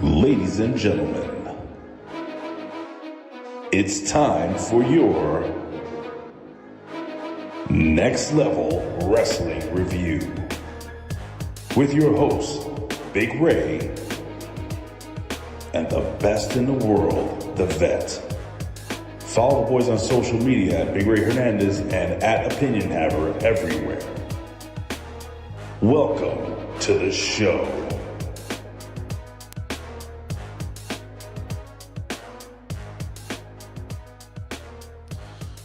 Ladies and gentlemen, it's time for your Next Level Wrestling Review with your hosts, Big Ray, and the best in the world, the Vet. Follow the boys on social media at Big Ray Hernandez and at Opinion Haver everywhere. Welcome to the show.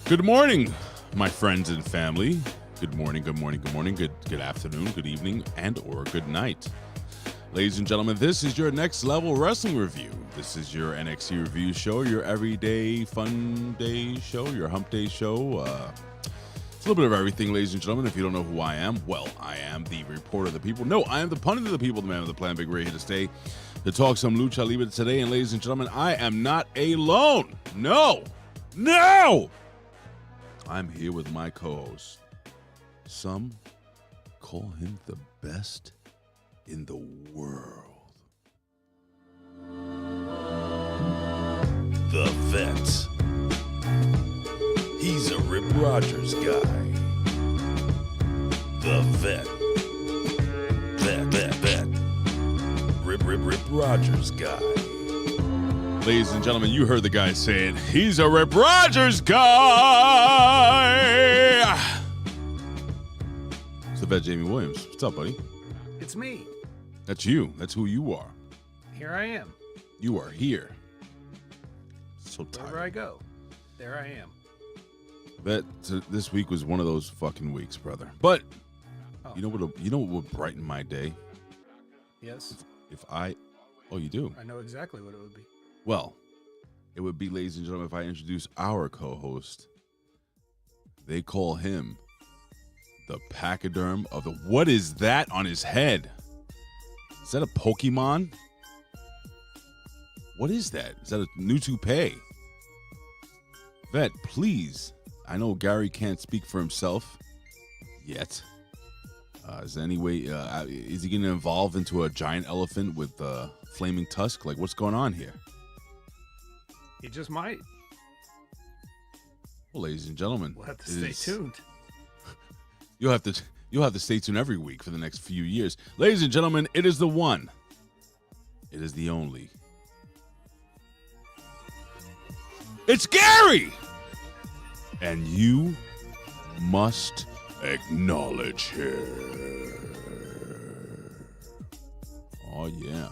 Good morning, my friends and family. Good morning, good afternoon, good evening, and or good night. Ladies and gentlemen, this is your Next Level Wrestling Review. This is your NXT review show, your everyday fun day show, your hump day show. It's a little bit of everything, ladies and gentlemen. If you don't know who I am, well, I am the reporter of the people. No, I am the pundit of the people, the man of the plan, Big Ray, here to stay, to talk some lucha libre today. And ladies and gentlemen, I am not alone. No! I'm here with my co-host. Some call him the best in the world. The Vet. He's a Rip Rogers guy. The Vet. Vet. Rip Rogers guy. Ladies and gentlemen, you heard the guy say it. He's a Rip Rogers guy. It's the Vet, Jamie Williams. What's up, buddy? It's me. That's you. That's who you are. Here I am. You are here. So tired. Wherever I go, there I am. Vet, this week was one of those fucking weeks, brother. But you know what would brighten my day? Yes. Oh, you do? I know exactly what it would be. Well, it would be, ladies and gentlemen, if I introduce our co-host. They call him the pachyderm of the... What is that on his head? Is that a Pokemon? What is that? Is that a new toupee? Vet, please. I know Gary can't speak for himself yet. Is there any way... is he going to evolve into a giant elephant with a flaming tusk? Like, what's going on here? He just might. Well, ladies and gentlemen, we'll have to stay tuned. You'll have to stay tuned every week for the next few years. Ladies and gentlemen, it is the one. It is the only. It's Gary! And you must acknowledge her. Oh, yeah.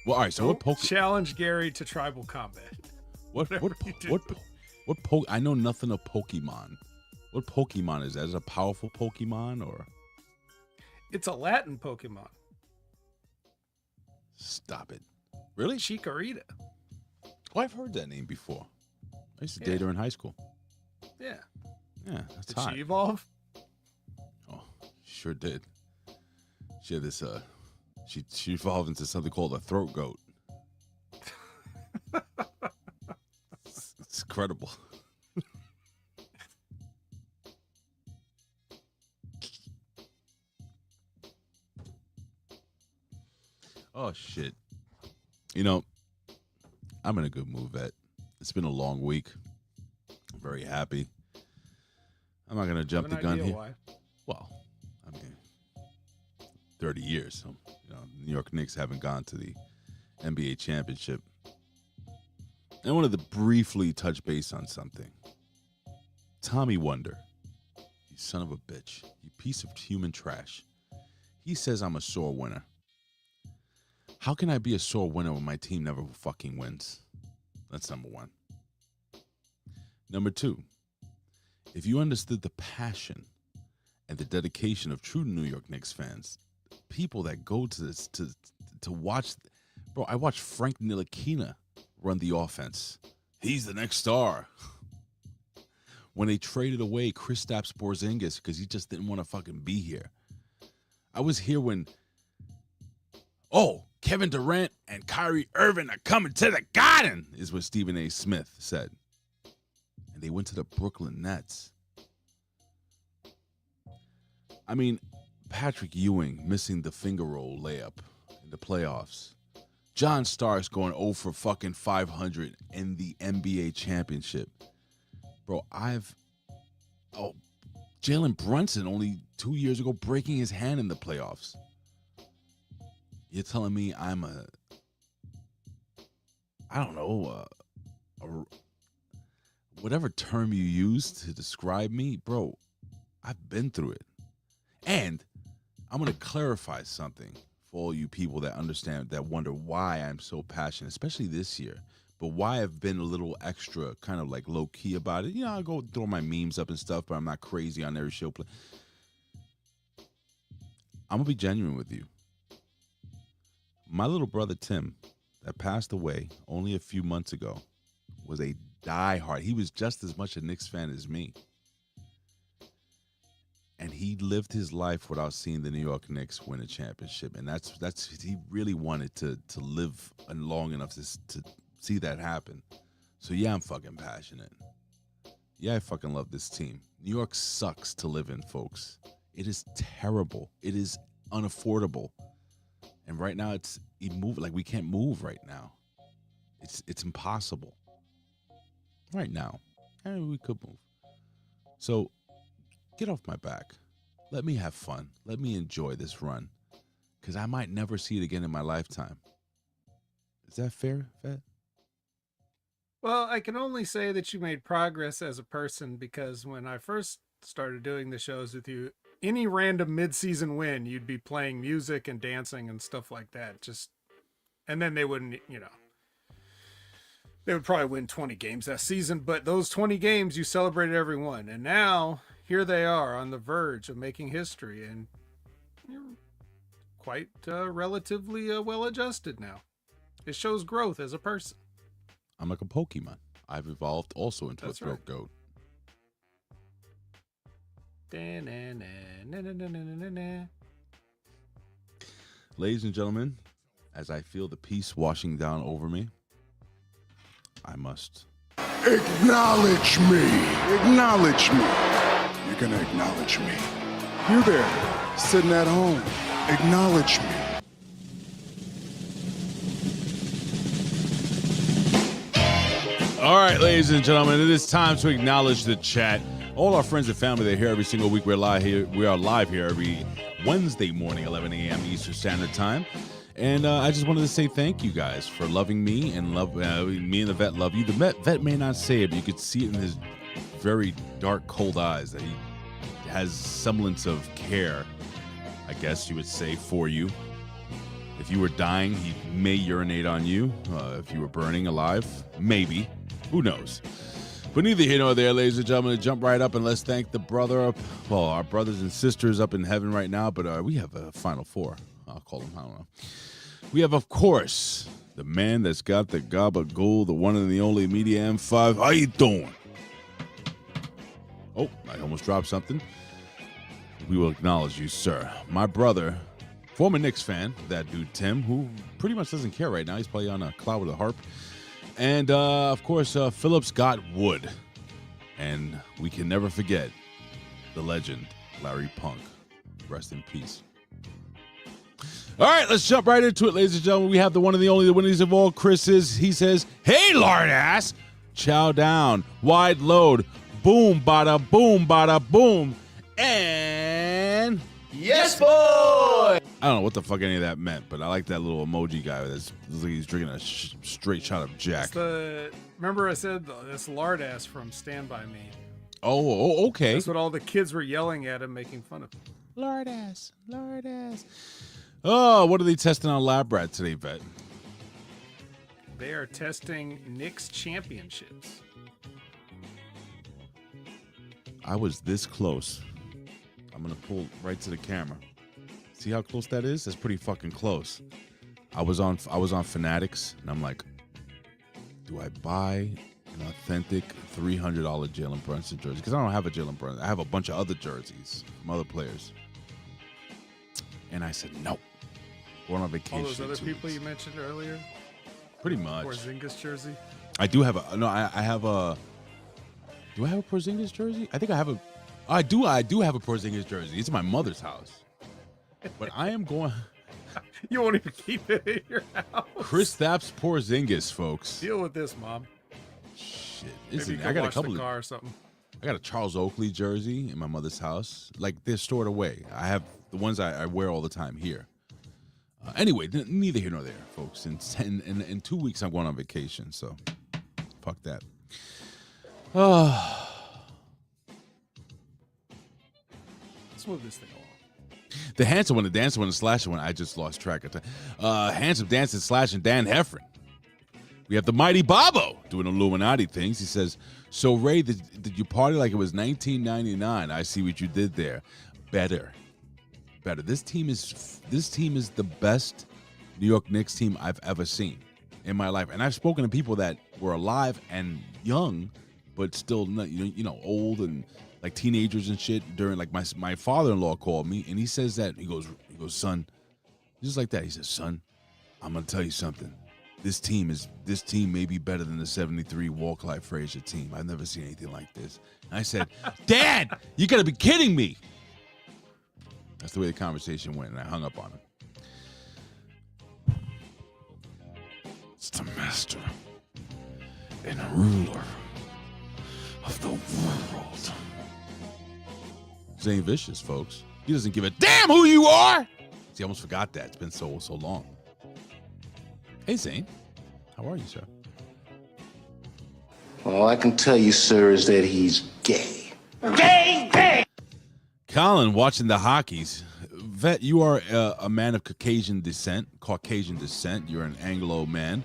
Well, all right, so challenge Gary to tribal combat. I know nothing of Pokemon. What Pokemon is that? Is it a powerful Pokemon or? It's a Latin Pokemon. Stop it. Really? Chikorita. Oh, I've heard that name before. I used to date her in high school. Yeah. Yeah, that's Did hot. she evolve? Oh, sure did. She had this, she evolved into something called a throat goat. It's incredible. Oh, shit. You know, I'm in a good mood, Vet. It's been a long week. I'm very happy. I'm not going to jump the gun here. Why? Well, I mean, 30 years. So, New York Knicks haven't gone to the NBA championship. I wanted to briefly touch base on something. Tommy Wonder, you son of a bitch, you piece of human trash. He says I'm a sore winner. How can I be a sore winner when my team never fucking wins? That's number one. Number two, if you understood the passion and the dedication of true New York Knicks fans, people that go to this to watch, bro, I watched Frank Ntilikina run the offense. He's the next star. When they traded away Kristaps Porzingis because he just didn't want to fucking be here. I was here when, Kevin Durant and Kyrie Irving are coming to the Garden, is what Stephen A. Smith said. And they went to the Brooklyn Nets. I mean, Patrick Ewing missing the finger roll layup in the playoffs. John Starks going 0 for fucking 500 in the NBA championship. Bro, Jalen Brunson only 2 years ago breaking his hand in the playoffs. You're telling me I'm whatever term you use to describe me, bro, I've been through it. And I'm going to clarify something for all you people that understand, that wonder why I'm so passionate, especially this year, but why I've been a little extra kind of like low key about it. You know, I go throw my memes up and stuff, but I'm not crazy on every show. I'm going to be genuine with you. My little brother, Tim, that passed away only a few months ago, was a diehard. He was just as much a Knicks fan as me. And he lived his life without seeing the New York Knicks win a championship. And that's he really wanted to live long enough to see that happen. So yeah, I'm fucking passionate. Yeah, I fucking love this team. New York sucks to live in, folks. It is terrible. It is unaffordable. And right now it's immovable. Like, we can't move right now. It's impossible. Right now. And we could move. So get off my back. Let me have fun. Let me enjoy this run. Because I might never see it again in my lifetime. Is that fair, Vet? Well, I can only say that you made progress as a person, because when I first started doing the shows with you, any random mid-season win, you'd be playing music and dancing and stuff like that. And then they wouldn't, they would probably win 20 games that season, but those 20 games, you celebrated every one. And now, here they are on the verge of making history, and you're quite relatively well-adjusted now. It shows growth as a person. I'm like a Pokemon. I've evolved also into a throat goat. Ladies and gentlemen, as I feel the peace washing down over me, I must acknowledge me. Acknowledge me. You're gonna acknowledge me. You there, sitting at home. Acknowledge me. All right, ladies and gentlemen, it is time to acknowledge the chat. All our friends and family, they're here every single week. We are live here every Wednesday morning, 11 a.m. Eastern Standard Time. And I just wanted to say thank you guys for loving me, and me and the vet love you. The vet may not say it, but you could see it in his very dark, cold eyes that he has semblance of care, I guess you would say, for you. If you were dying, he may urinate on you. If you were burning alive, maybe. Who knows? But neither here nor there, ladies and gentlemen. Jump right up and let's thank our brothers and sisters up in heaven right now. But we have a final four. I'll call them, I don't know. We have, of course, the man that's got the gabagool, the one and the only Media M5. How you doing? Oh, I almost dropped something. We will acknowledge you, sir. My brother, former Knicks fan, that dude Tim, who pretty much doesn't care right now. He's probably on a cloud with a harp. And, of course, Phillips got wood. And we can never forget the legend, Larry Punk. Rest in peace. All right, let's jump right into it, ladies and gentlemen. We have the one and the only, the winners of all Chris's. He says, hey, lard ass. Chow down. Wide load. Boom, bada, boom. And yes, boy! I don't know what the fuck any of that meant, but I like that little emoji guy that's like he's drinking a straight shot of Jack. Remember I said that's lard ass from Stand By Me. Oh, okay. That's what all the kids were yelling at him, making fun of him. Lard ass. Oh, what are they testing on Lab Rat today, Vet? They are testing Knicks championships. I was this close. I'm gonna pull right to the camera. See how close that is? That's pretty fucking close. I was on Fanatics, and I'm like, do I buy an authentic $300 Jalen Brunson jersey? Because I don't have a Jalen Brunson. I have a bunch of other jerseys from other players. And I said no. We're on vacation. All those other people you mentioned earlier. Pretty much. Porzingis jersey. I do have a. No, I have a. Do I have a Porzingis jersey? I think I have a. I do have a Porzingis jersey. It's in my mother's house. But I am going. You won't even keep it in your house. Kristaps Porzingis, folks. Deal with this, Mom. Shit. Maybe you I got a wash couple the of. car or something. I got a Charles Oakley jersey in my mother's house. Like, they're stored away. I have the ones I wear all the time here. Anyway, neither here nor there, folks. In 2 weeks, I'm going on vacation, so fuck that. Let's move this thing along. The handsome one, the dancer one, the slasher one, I just lost track of time. Handsome, dancing, slashing Dan Heffron. We have the mighty Bobo doing Illuminati things. He says, so Ray, did you party like it was 1999? I see what you did there. Better. This team is the best New York Knicks team I've ever seen in my life. And I've spoken to people that were alive and young, but still not, old and like teenagers and shit during, like, my father-in-law called me and he says that, he goes, son, just like that. He says, son, I'm going to tell you something. This team may be better than the 73 Wall-Clyde Frazier team. I've never seen anything like this. And I said, Dad, you got to be kidding me. That's the way the conversation went, and I hung up on him. It's the master and ruler of the world. Zane Vicious, folks. He doesn't give a damn who you are. See, I almost forgot that. It's been so long. Hey, Zane. How are you, sir? All I can tell you, sir, is that he's gay. Gay! Colin, watching the hockeys. Vet, you are a man of Caucasian descent. You're an Anglo man.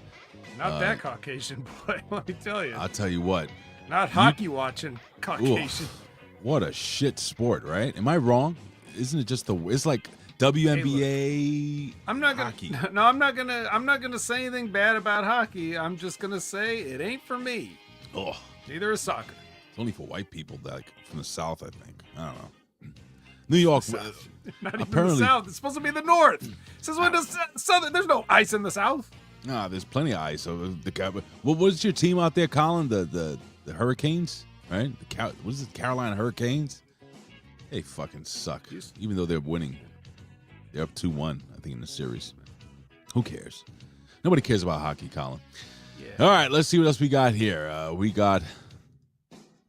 Not that Caucasian, boy. Let me tell you. I'll tell you what. Not hockey watching Caucasian. What a shit sport, right? Am I wrong? Isn't it just it's like WNBA hockey? I'm not gonna say anything bad about hockey. I'm just gonna say it ain't for me. Oh, neither is soccer. It's only for white people, like from the South, I think. I don't know. New York, not even apparently, the South. It's supposed to be the North. Since when does Southern? There's no ice in the South. Nah, there's plenty of ice. So what was your team out there, Colin? The Hurricanes, right? What is it? Carolina Hurricanes. They fucking suck. Even though they're winning, they're up 2-1. I think in the series. Who cares? Nobody cares about hockey, Colin. Yeah. All right, let's see what else we got here. We got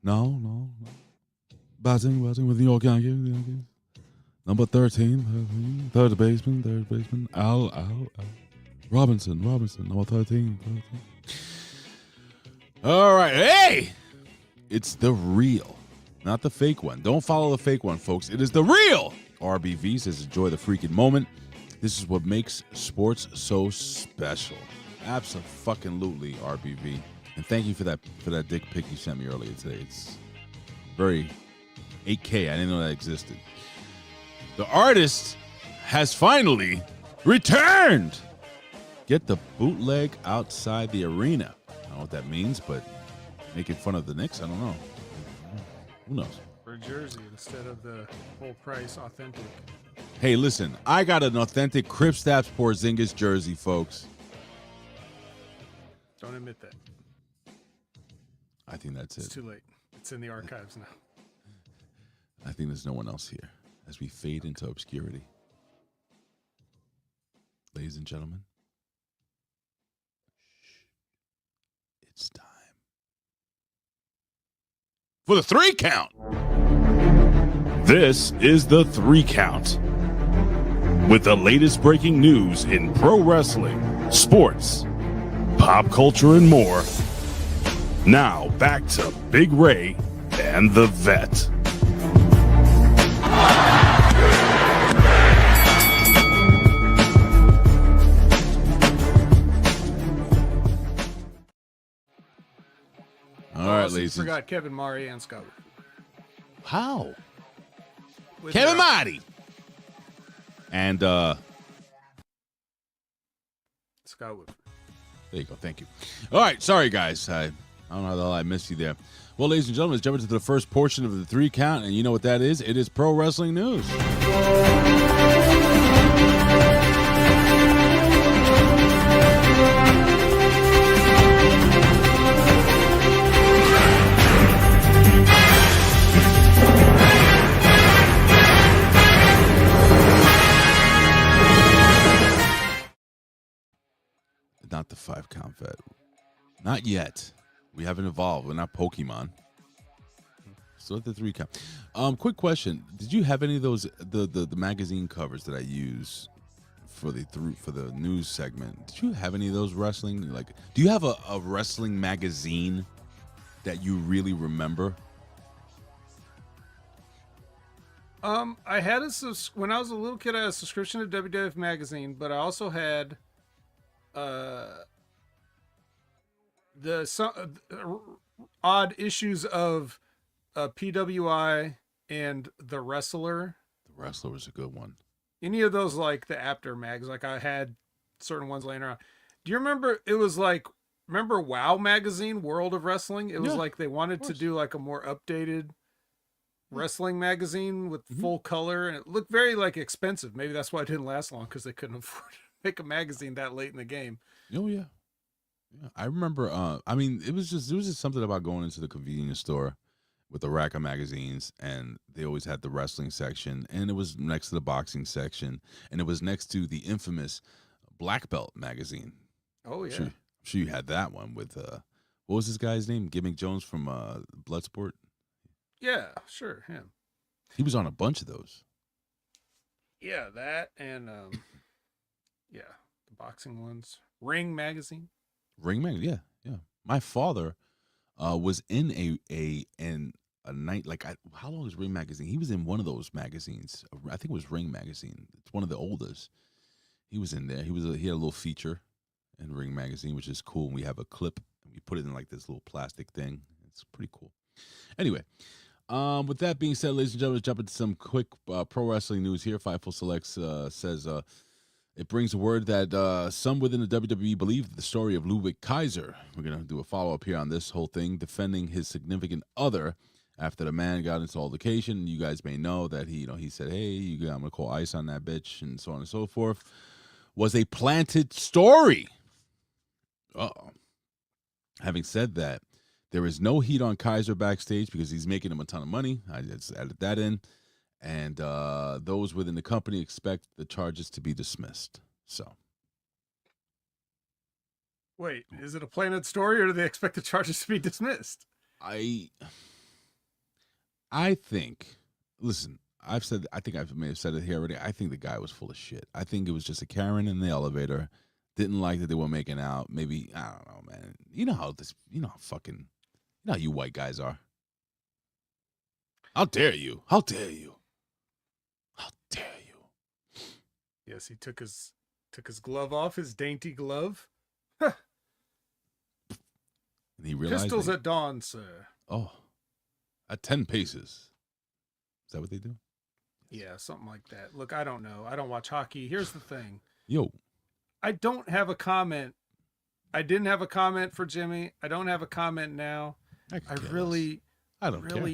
no. Batting with New York Yankees. Number 13, third baseman. Al. Robinson, number 13. All right, hey! It's the real, not the fake one. Don't follow the fake one, folks. It is the real. RBV says, enjoy the freaking moment. This is what makes sports so special. Absolutely, RBV. And thank you for that dick pic you sent me earlier today. It's very 8K. I didn't know that existed. The artist has finally returned. Get the bootleg outside the arena. I don't know what that means, but making fun of the Knicks? I don't know. Who knows? For a jersey instead of the full price authentic. Hey, listen, I got an authentic Kristaps Porzingis jersey, folks. Don't admit that. I think that's It's too late. It's in the archives now. I think there's no one else here as we fade into obscurity. Ladies and gentlemen, it's time for the 3 count. This is the 3 count with the latest breaking news in pro wrestling, sports, pop culture, and more. Now back to Big Ray and the Vet. All right, ladies. Forgot Kevin Murray and Scott. How? With Kevin Marty. And Scott Wood. There you go. Thank you. All right. Sorry, guys. I don't know how the hell I missed you there. Well, ladies and gentlemen, let's jump into the first portion of the 3 count. And you know what that is? It is pro wrestling news. Not the 5 count vet. Not yet. We haven't evolved. We're not Pokemon. Still at the 3 count. Quick question: did you have any of those the magazine covers that I use for the news segment? Did you have any of those wrestling? Like, do you have a wrestling magazine that you really remember? I had when I was a little kid, I had a subscription to WWF magazine, but I also had odd issues of PWI and The Wrestler. The Wrestler was a good one. Any of those, like the After mags, like I had certain ones laying around. Do you remember? It was like, remember WOW magazine, World of Wrestling? It was like they wanted to do like a more updated wrestling magazine with full color, and it looked very like expensive. Maybe that's why it didn't last long, because they couldn't afford to make a magazine that late in the game. Oh yeah. I remember. I mean, it was just something about going into the convenience store with a rack of magazines, and they always had the wrestling section, and it was next to the boxing section, and it was next to the infamous Black Belt magazine. Oh yeah. I'm sure you had that one with what was this guy's name? Gimmick Jones from Bloodsport. Yeah, sure, him. He was on a bunch of those. Yeah, that and yeah, the boxing ones. Ring magazine. Ring magazine, yeah. My father was in a night like how long is Ring magazine? He was in one of those magazines. I think it was Ring magazine. It's one of the oldest. He was in there. He had a little feature in Ring magazine, which is cool. We have a clip and we put it in like this little plastic thing. It's pretty cool. Anyway. With that being said, ladies and gentlemen, let's jump into some quick pro wrestling news here. Fightful Selects says it brings word that some within the WWE believe the story of Ludwig Kaiser. We're going to do a follow-up here on this whole thing, defending his significant other after the man got into altercation. You guys may know that he said, hey, I'm going to call ice on that bitch, and so on and so forth, was a planted story. Uh-oh. Having said that, there is no heat on Kaiser backstage because he's making him a ton of money. I just added that in. And those within the company expect the charges to be dismissed. So. Wait, is it a planted story, or do they expect the charges to be dismissed? I think, listen, I think I may have said it here already. I think the guy was full of shit. I think it was just a Karen in the elevator. Didn't like that they were making out. Maybe, I don't know, man. You know how you white guys are. How dare you? How dare you? How dare you? Yes, he took his glove off, his dainty glove. And he realized Pistols at dawn, sir. Oh, at 10 paces. Is that what they do? Yeah, something like that. Look, I don't know. I don't watch hockey. Here's the thing. Yo. I don't have a comment. I didn't have a comment for Jimmy. I don't have a comment now. I really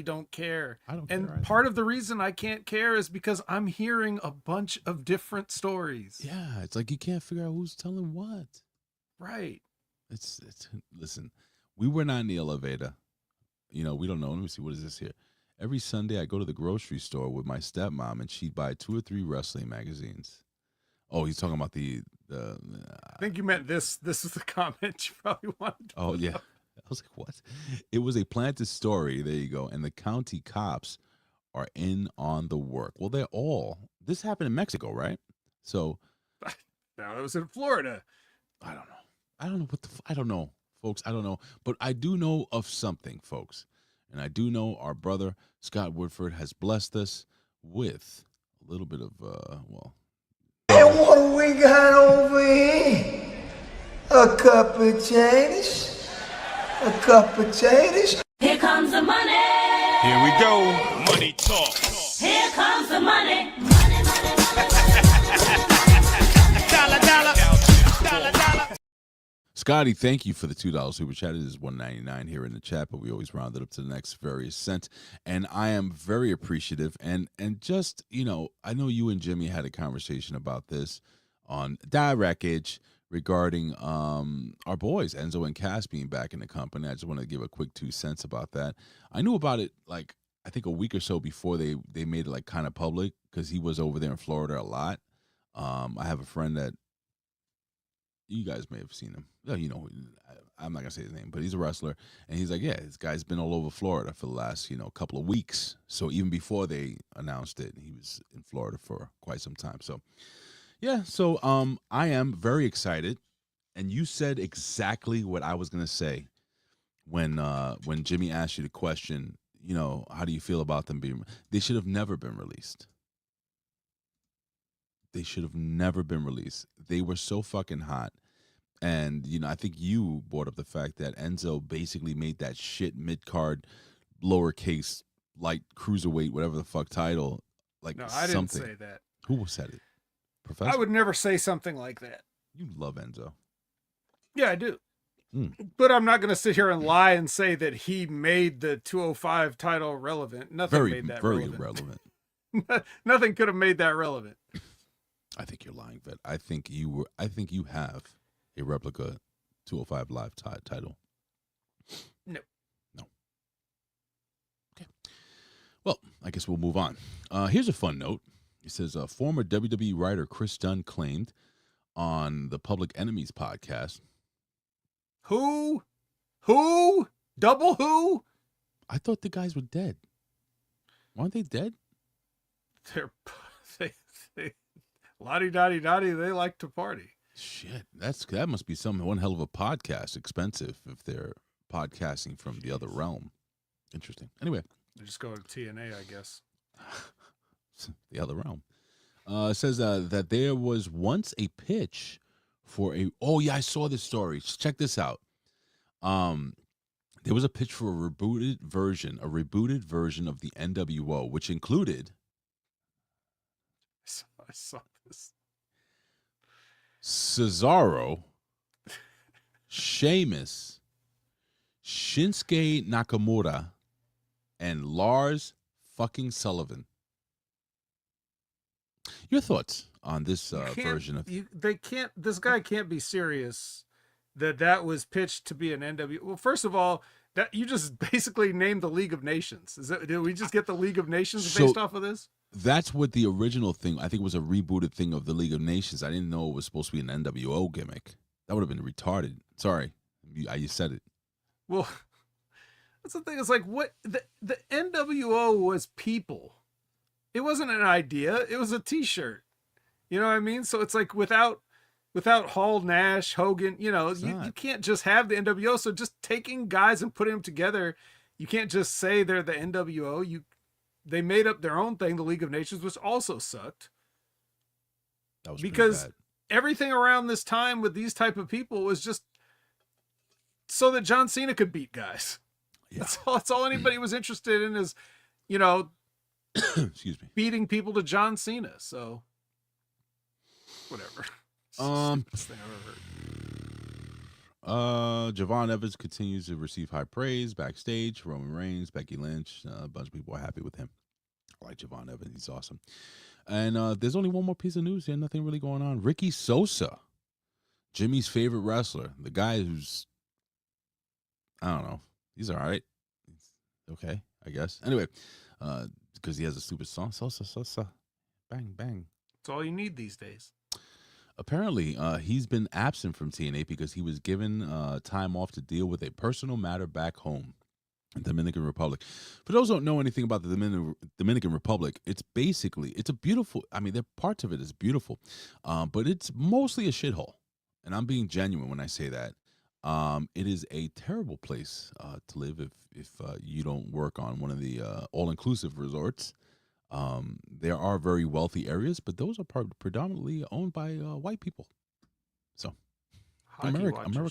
don't care. I don't and care either. Part of the reason I can't care is because I'm hearing a bunch of different stories. Yeah, it's like you can't figure out who's telling what. Right. It's listen, we were not in the elevator. We don't know. Let me see, what is this here? Every Sunday I go to the grocery store with my stepmom, and she'd buy 2 or 3 wrestling magazines. Oh, he's talking about the I think you meant this. This is the comment you probably wanted to Oh, yeah. up. I was like, what? It was a planted story. There you go. And the county cops are in on the work. Well, this happened in Mexico, right? So. No, it was in Florida. I don't know. I don't know, folks. I don't know. But I do know of something, folks. And I do know our brother, Scott Woodford, has blessed us with a little bit of, And what do we got over here? A cup of potatoes. A cup of potatoes. Here comes the money. Here we go. Money talk. Here comes the money. Money, money, money. Dollar, dollar. Dollar, dollar. Scotty, thank you for the $2 super chat. It is $1.99 here in the chat, but we always round it up to the next various cent. And I am very appreciative. And just, I know you and Jimmy had a conversation about this on Direct regarding our boys, Enzo and Cass, being back in the company. I just want to give a quick 2 cents about that. I knew about it, like, I think a week or so before they made it, like, kind of public, because he was over there in Florida a lot. I have a friend that, you guys may have seen him. You know, I'm not gonna say his name, but he's a wrestler, and he's like, yeah, this guy's been all over Florida for the last couple of weeks. So even before they announced it, he was in Florida for quite some time. So yeah, so I am very excited, and you said exactly what I was gonna say when Jimmy asked you the question. How do you feel about them being? They should have never been released. They should have never been released. They were so fucking hot. And, I think you brought up the fact that Enzo basically made that shit mid-card, lowercase, light cruiserweight, whatever the fuck title. Like, No, I something. didn't say that. Who said it? Professor? I would never say something like that. You love Enzo. Yeah, I do. Mm. But I'm not going to sit here and lie and say that he made the 205 title relevant. Nothing made that very relevant. irrelevant. Nothing could have made that relevant. I think you're lying, Vet. I think you have a replica 205 live title. No. Okay. Well, I guess we'll move on. Here's a fun note. It says former WWE writer Chris Dunn claimed on the Public Enemies podcast. Who? Double who? I thought the guys were dead. Weren't they dead? They la-di-da-di-da-di, they like to party. Shit, that must be one hell of a podcast. Expensive if they're podcasting from the other realm. Interesting. Anyway. They just go to TNA, I guess. The other realm. It says that there was once a pitch for oh yeah, I saw this story. Check this out. There was a pitch for a rebooted version of the NWO, which included I saw this. Cesaro, Sheamus, Shinsuke Nakamura, and Lars fucking Sullivan. Your thoughts on this version of this guy can't be serious that was pitched to be an NWO. Well, first of all, that you just basically named the League of Nations. Did we just get the League of Nations based off of this? That's what the original thing, I think it was a rebooted thing of the League of Nations. I didn't know it was supposed to be an NWO gimmick. That would have been retarded. Sorry. You said it. Well, that's the thing. It's like, what the NWO was people. It wasn't an idea. It was a t-shirt. You know what I mean? So it's like without Hall, Nash, Hogan, you can't just have the NWO. So just taking guys and putting them together, you can't just say they're the NWO. They made up their own thing, the League of Nations, which also sucked. That was because everything around this time with these type of people was just so that John Cena could beat guys. Yeah. That's all anybody was interested in is, excuse me, beating people to John Cena. So whatever. Best thing I've ever heard. Javon Evans continues to receive high praise backstage. Roman Reigns, Becky Lynch, a bunch of people are happy with him. I like Javon Evans. He's awesome. And there's only one more piece of news here. Nothing really going on. Ricky Sosa, Jimmy's favorite wrestler, the guy who's, I don't know, he's all right. Okay, I guess. Anyway, because he has a stupid song, Sosa, bang, bang. That's all you need these days. Apparently, he's been absent from TNA because he was given time off to deal with a personal matter back home in the Dominican Republic. For those who don't know anything about the Dominican Republic, it's a beautiful, the parts of it is beautiful, but it's mostly a shithole. And I'm being genuine when I say that. It is a terrible place to live if you don't work on one of the all-inclusive resorts. There are very wealthy areas, but those are predominantly owned by white people. So, Americano.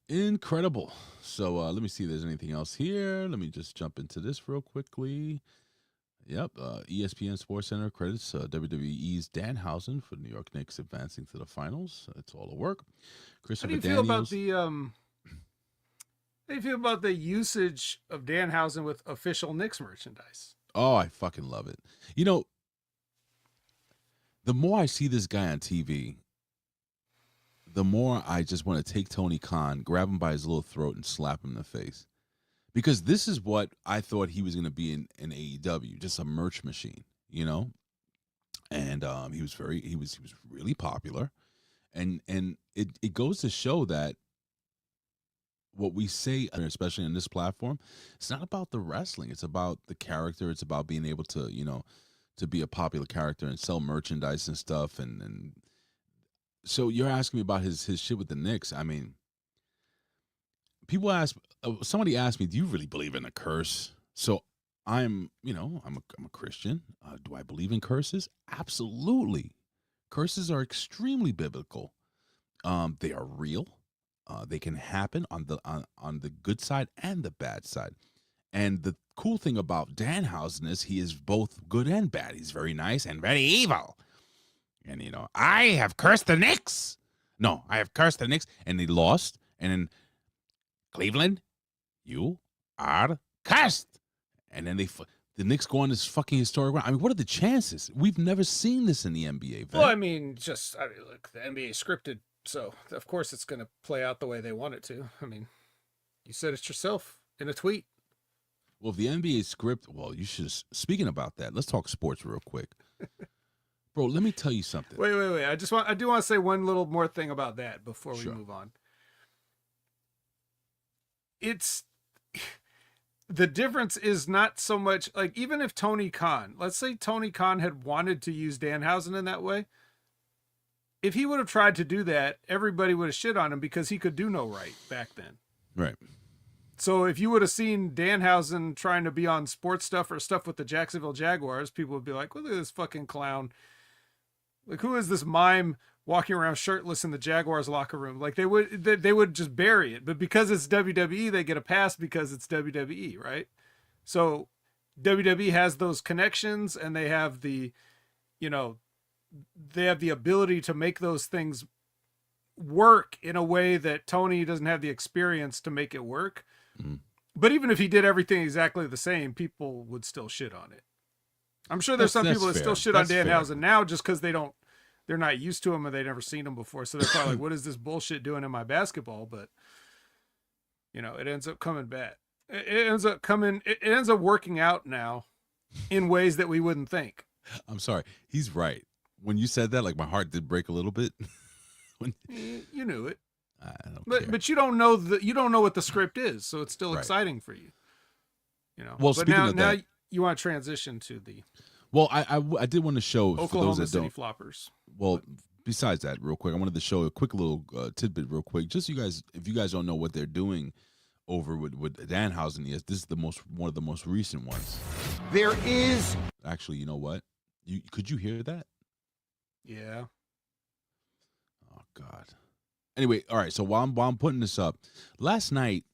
Incredible. So, let me see if there's anything else here. Let me just jump into this real quickly. Yep. ESPN Sports Center credits WWE's Danhausen for the New York Knicks advancing to the finals. It's all a work. How do you feel about the usage of Danhausen with official Knicks merchandise? Oh, I fucking love it. The more I see this guy on TV, the more I just want to take Tony Khan, grab him by his little throat, and slap him in the face. Because this is what I thought he was going to be in AEW, just a merch machine, And he was really popular. And it goes to show that what we say, especially on this platform, it's not about the wrestling. It's about the character. It's about being able to, to be a popular character and sell merchandise and stuff. And so you're asking me about his shit with the Knicks. I mean, people ask, somebody asked me, do you really believe in a curse? So I'm a Christian. Do I believe in curses? Absolutely. Curses are extremely biblical. They are real. They can happen on the good side and the bad side. And the cool thing about Danhausen is he is both good and bad. He's very nice and very evil. And, I have cursed the Knicks. No, I have cursed the Knicks. And they lost. And in Cleveland, you are cursed. And then the Knicks go on this fucking historic run. I mean, what are the chances? We've never seen this in the NBA. Vet. Well, I mean, look, the NBA is scripted. So, of course, it's going to play out the way they want it to. I mean, you said it yourself in a tweet. Well, if the NBA script, you should. Speaking about that, let's talk sports real quick. Bro, let me tell you something. Wait. I do want to say one little more thing about that before we move on. The difference is not so much, like, even if let's say Tony Khan had wanted to use Danhausen in that way, if he would have tried to do that, everybody would have shit on him because he could do no right back then. Right. So if you would have seen Danhausen trying to be on sports stuff or stuff with the Jacksonville Jaguars, people would be like, look at this fucking clown. Like, who is this mime walking around shirtless in the Jaguars locker room? Like, they would just bury it. But because it's WWE, they get a pass because it's WWE, right? So WWE has those connections, and they have the ability to make those things work in a way that Tony doesn't have the experience to make it work. Mm-hmm. But even if he did everything exactly the same, people would still shit on it. I'm sure there's some people that still shit on Danhausen now just because they're not used to him and they've never seen him before. So they're probably like, what is this bullshit doing in my basketball? But it ends up coming back. It ends up working out now in ways that we wouldn't think. I'm sorry. He's right. When you said that, like, my heart did break a little bit. You knew it. I don't care. But you don't know what the script is, so it's still exciting for you. Well, but speaking of now that, you want to transition to the I did want to show Oklahoma for those that City don't. Floppers. Well, besides that, real quick, I wanted to show a quick little tidbit, real quick. Just if you guys don't know what they're doing over with Danhausen, yes, this is one of the most recent ones. There is actually, you know what? Could you hear that? Yeah. Oh God. Anyway, all right. So while I'm putting this up, last night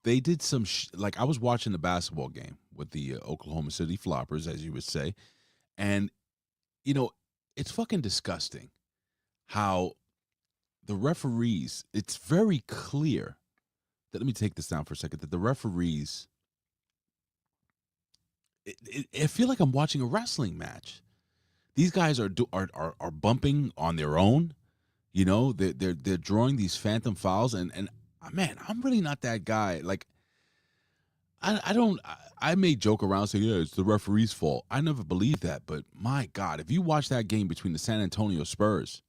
they did some like I was watching the basketball game with the Oklahoma City Floppers, as you would say, and it's fucking disgusting how the referees. It's very clear that. Let me take this down for a second. That the referees. I feel like I'm watching a wrestling match. These guys are bumping on their own. They're drawing these phantom fouls, and man, I'm really not that guy. Like, I may joke around saying, yeah, it's the referee's fault. I never believed that, but my God, if you watch that game between the San Antonio Spurs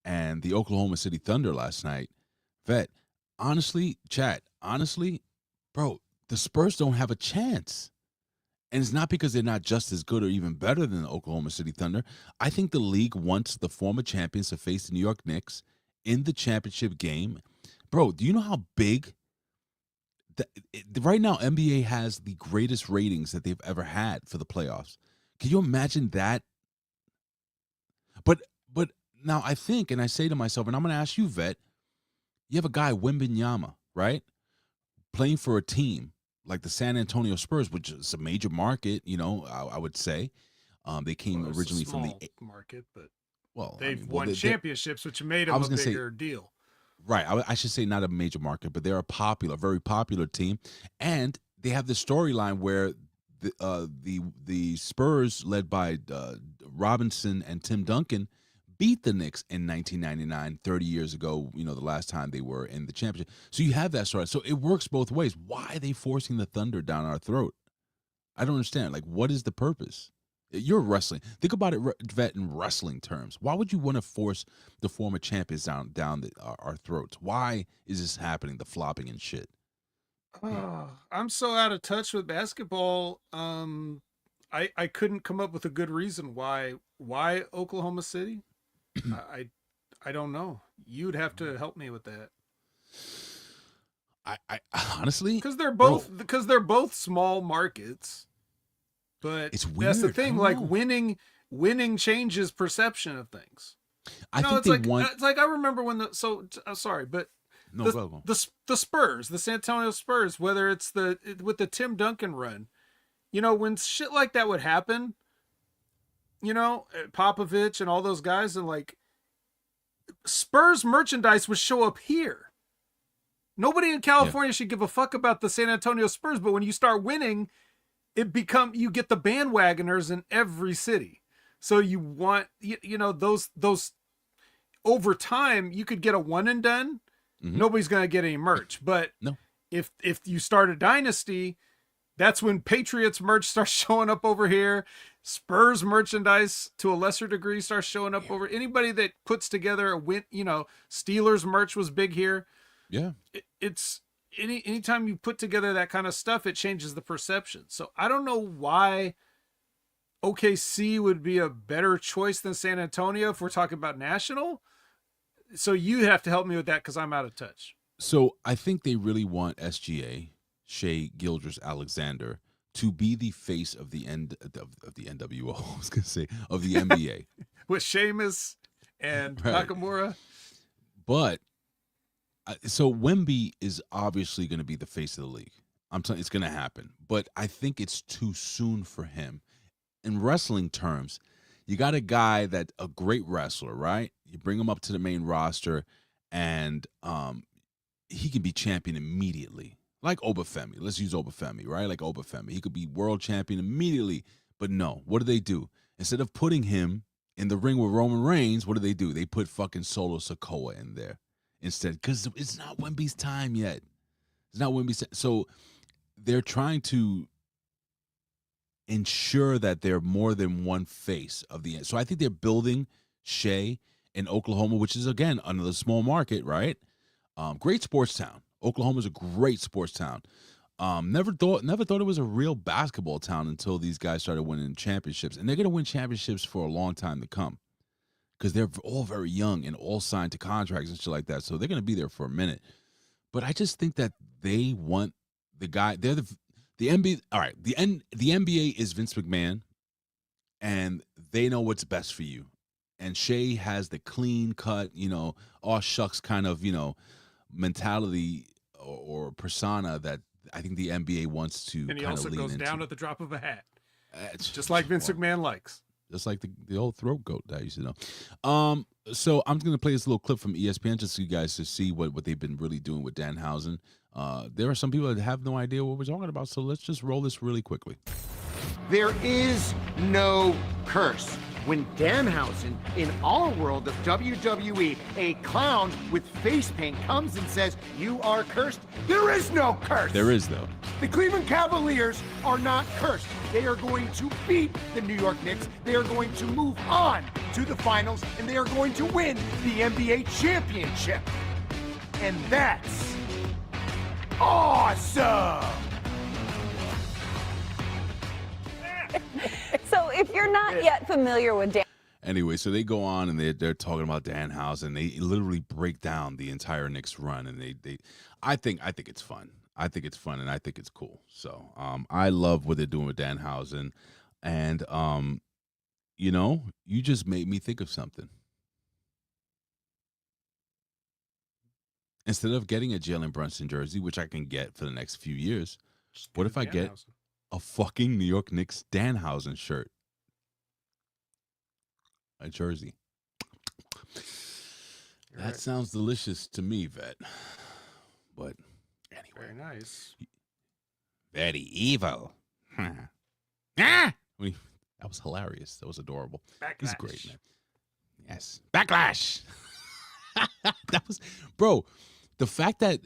and the Oklahoma City Thunder last night, honestly, bro, the Spurs don't have a chance. And it's not because they're not just as good or even better than the Oklahoma City Thunder. I think the league wants the former champions to face the New York Knicks in the championship game. Bro, do you know how big? Right now, NBA has the greatest ratings that they've ever had for the playoffs. Can you imagine that? But now I think, and I say to myself, and I'm going to ask you, Vet, you have a guy, Wembanyama, right? Playing for a team like the San Antonio Spurs, which is a major market, I would say. They came originally from the market, but well, they've won championships, which made them a bigger deal. Right. I should say not a major market, but they're a very popular team. And they have the storyline where the Spurs, led by Robinson and Tim Duncan, beat the Knicks in 1999, 30 years ago, the last time they were in the championship. So you have that story. So it works both ways. Why are they forcing the Thunder down our throat? I don't understand. Like, what is the purpose? You're wrestling. Think about it, Vet, in wrestling terms. Why would you want to force the former champions down our throats? Why is this happening? The flopping and shit. Oh, I'm so out of touch with basketball. I couldn't come up with a good reason why Oklahoma City. I don't know. You'd have to help me with that. I honestly, because they're both small markets. But it's weird. That's the thing. Like winning changes perception of things. I think it's like I remember when sorry, but the Spurs, the San Antonio Spurs, whether it's with the Tim Duncan run, when shit like that would happen, Popovich and all those guys, and like Spurs merchandise would show up here. Nobody in California should give a fuck about the San Antonio Spurs, but when you start winning, you get the bandwagoners in every city. So you want, those over time, you could get a one and done. Mm-hmm. Nobody's going to get any merch. But no. if you start a dynasty, that's when Patriots merch starts showing up over here. Spurs merchandise to a lesser degree starts showing up over. Anybody that puts together a win, Steelers merch was big here. Yeah. It's anytime you put together that kind of stuff, it changes the perception. So I don't know why OKC would be a better choice than San Antonio if we're talking about national. So you have to help me with that because I'm out of touch. So I think they really want SGA, Shea Gilgeous-Alexander, to be the face of the of the NWO. I was gonna say of the NBA with Sheamus and Nakamura. But so Wemby is obviously going to be the face of the league. I'm telling you, it's going to happen. But I think it's too soon for him. In wrestling terms, you got a guy that's a great wrestler, right? You bring him up to the main roster, and he can be champion immediately. Like Obafemi. Let's use Obafemi, right? Like Obafemi. He could be world champion immediately. But no, what do? Instead of putting him in the ring with Roman Reigns, what do? They put fucking Solo Sikoa in there instead, because it's not Wemby's time yet. It's not Wemby's time. So they're trying to ensure that they're more than one face of the end. So I think they're building Shea in Oklahoma, which is, again, another small market, right? Great sports town. Oklahoma's a great sports town. Never thought it was a real basketball town until these guys started winning championships. And they're going to win championships for a long time to come, because they're all very young and all signed to contracts and shit like that. So they're going to be there for a minute. But I just think that they want the guy. They're the NBA. All right, the NBA is Vince McMahon, and they know what's best for you. And Shea has the clean cut, aw shucks kind of, mentality or persona that I think the NBA wants to. And he kind also of lean goes into. down at the drop of a hat. It's just like Vince McMahon likes. Just like the old throat goat that I used to know. So I'm going to play this little clip from ESPN just so you guys to see what they've been really doing with Danhausen. There are some people that have no idea what we're talking about, so let's just roll this really quickly. There is no curse. When Danhausen, in our world of WWE, a clown with face paint comes and says, "You are cursed," there is no curse. There is, though. The Cleveland Cavaliers are not cursed. They are going to beat the New York Knicks. They are going to move on to the finals, and they are going to win the NBA championship. And that's awesome. So if you're not yet familiar with Dan. Anyway, so they go on and they're talking about Danhausen. They literally break down the entire Knicks run, and I think it's fun. I think it's fun, and I think it's cool. So I love what they're doing with Danhausen, and you just made me think of something. Instead of getting a Jalen Brunson jersey, which I can get for the next few years, what if I get a fucking New York Knicks Danhausen shirt? A jersey. That sounds delicious to me, Vet. But anyway. Very nice. Very evil. That was hilarious. That was adorable. Backlash. He's great, man. Yes. Backlash. That was, bro, the fact that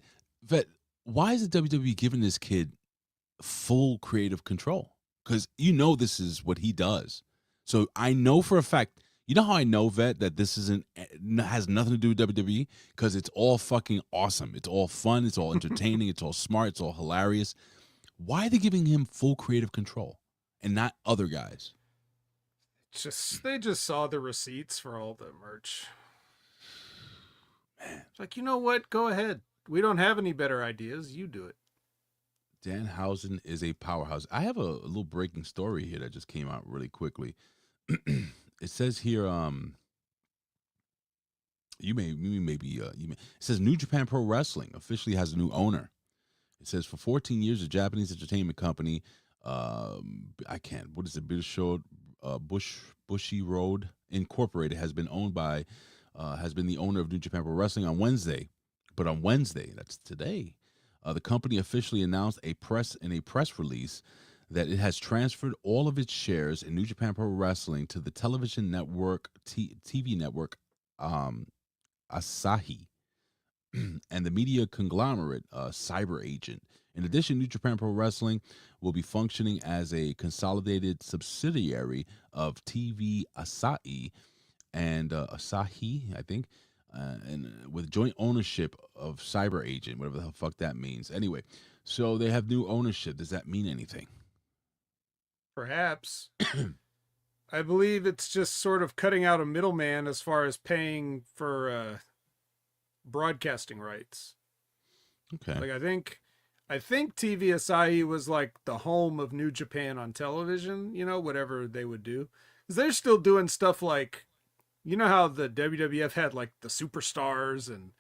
why is the WWE giving this kid full creative control? Because this is what he does. So I know for a fact. You know how I know, Vet, that this has nothing to do with WWE? Because it's all fucking awesome. It's all fun. It's all entertaining. It's all smart. It's all hilarious. Why are they giving him full creative control and not other guys? They just saw the receipts for all the merch. Man, it's like, you know what? Go ahead. We don't have any better ideas. You do it. Danhausen is a powerhouse. I have a little breaking story here that just came out really quickly. It says here, it says New Japan Pro Wrestling officially has a new owner. It says for 14 years, the Japanese entertainment company, Bushy Road Incorporated has been the owner of New Japan Pro Wrestling on Wednesday. But on Wednesday, that's today, the company officially announced in a press release that it has transferred all of its shares in New Japan Pro Wrestling to the television network, TV network, Asahi, and the media conglomerate, Cyber Agent. In addition, New Japan Pro Wrestling will be functioning as a consolidated subsidiary of TV Asahi and Asahi, I think, and with joint ownership of Cyber Agent, whatever the fuck that means. Anyway, so they have new ownership. Does that mean anything? Perhaps. I believe it's just sort of cutting out a middleman as far as paying for broadcasting rights. Okay. Like I think TV Asahi was like the home of New Japan on television, whatever they would do. Because they're still doing stuff like, you know how the WWF had like the Superstars and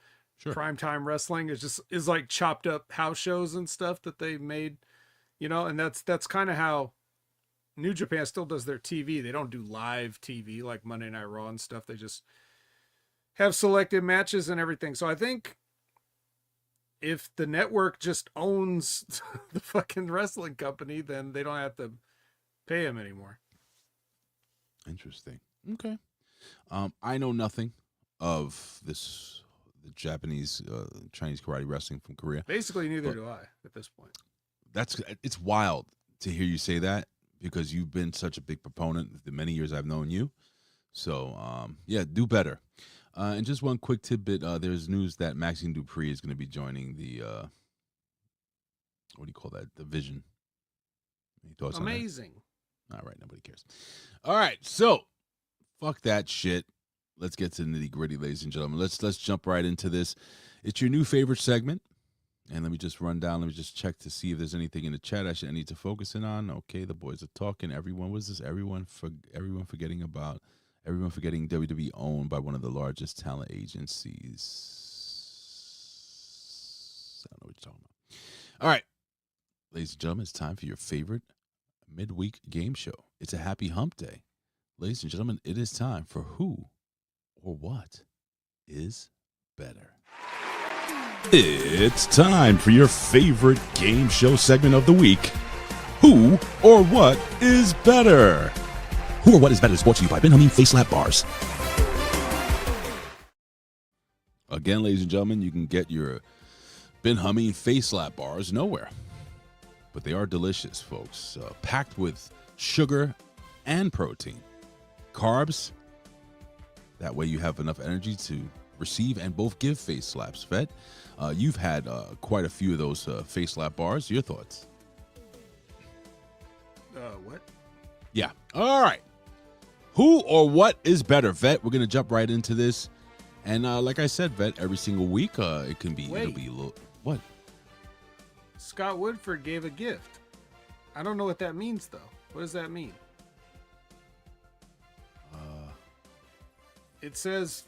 primetime wrestling is like chopped up house shows and stuff that they made, and that's kind of how New Japan still does their TV. They don't do live TV like Monday Night Raw and stuff. They just have selected matches and everything. So I think if the network just owns the fucking wrestling company, then they don't have to pay him anymore. Interesting. Okay. I know nothing of the Japanese, Chinese karate wrestling from Korea. Basically, neither do I at this point. It's wild to hear you say that, because you've been such a big proponent the many years I've known you. So, yeah, do better. And just one quick tidbit, there's news that Maxine Dupree is going to be joining the, what do you call that, division. Any thoughts on that? Amazing. All right, nobody cares. All right, so, fuck that shit. Let's get to the nitty-gritty, ladies and gentlemen. Let's jump right into this. It's your new favorite segment. And let me just run down. Let me just check to see if there's anything in the chat I need to focus in on. Okay, the boys are talking. Everyone forgetting WWE owned by one of the largest talent agencies. I don't know what you're talking about. All right, ladies and gentlemen, it's time for your favorite midweek game show. It's a happy hump day. Ladies and gentlemen, it is time for Who or What is Better. It's time for your favorite game show segment of the week. Who or What is Better? Who or What is Better is brought to you by Ben Hameen Face Slap Bars. Again, ladies and gentlemen, you can get your Ben Hameen Face Slap Bars nowhere. But they are delicious, folks. Packed with sugar and protein. Carbs. That way you have enough energy to receive and both give face slaps. Vet, you've had quite a few of those face slap bars. Your thoughts? What? Yeah. All right. Who or what is better, Vet? We're gonna jump right into this, and like I said, Vet, every single week it'll be a little. What? Scott Woodford gave a gift. I don't know what that means though. What does that mean? It says.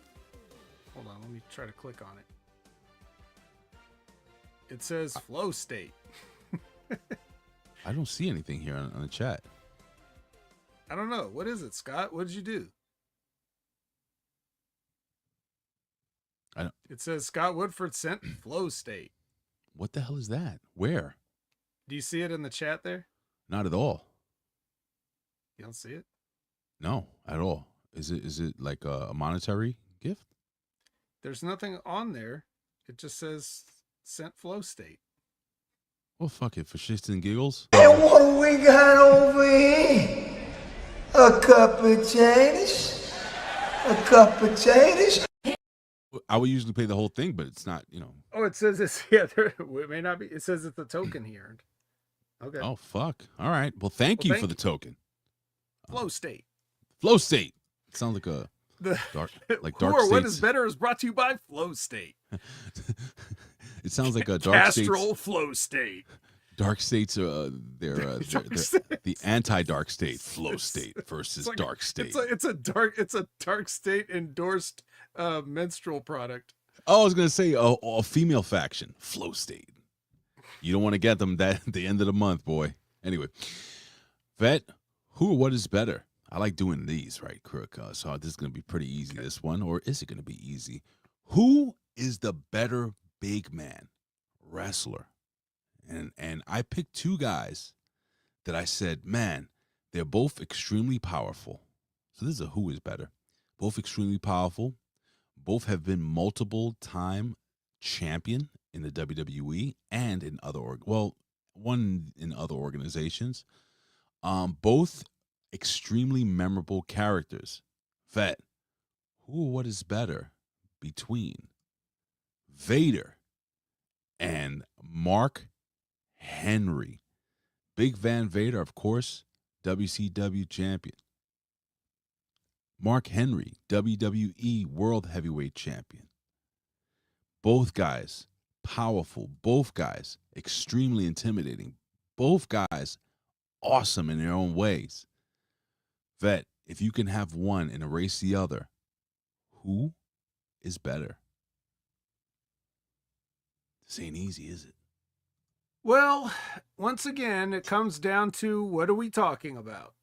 Hold on, let me try to click on it. It says flow state. I don't see anything here on the chat. I don't know. What is it, Scott? What did you do? It says Scott Woodford sent flow state. What the hell is that? Where? Do you see it in the chat there? Not at all. You don't see it? No, at all. Is it like a monetary gift? There's nothing on there. It just says sent flow state. Well, fuck it. For shits and giggles. And what do we got over here? A cup of potatoes. A cup of potatoes. I would usually play the whole thing, but it's not, Oh, it says it's it may not be. It says it's a token here. Okay. Oh, fuck. All right. Well, thank you for the token. Flow State. Flow State. It sounds like a dark, like Who Dark or what State's- is better is brought to you by Flow State. It sounds like a Dark Castrol State's. Flow State. Dark States are they're the anti-Dark State Flow State versus like- Dark State. It's a Dark State endorsed menstrual product. Oh, I was gonna say a female faction, Flow State. You don't want to get them at the end of the month, boy. Anyway, Vet, who or what is better? I like doing these, right, Crook? So this is gonna be pretty easy. This one, or is it gonna be easy? Who is the better big man wrestler? And I picked two guys that I said, man, they're both extremely powerful. So this is a who is better. Both extremely powerful. Both have been multiple time champion in the WWE and in other one in other organizations. Both extremely memorable characters. Vet, who or what is better between Vader and Mark Henry? Big Van Vader, of course, WCW champion. Mark Henry, WWE World Heavyweight Champion. Both guys powerful. Both guys extremely intimidating. Both guys awesome in their own ways. Vet, if you can have one and erase the other, who is better? This ain't easy, is it? Well, once again, it comes down to what are we talking about?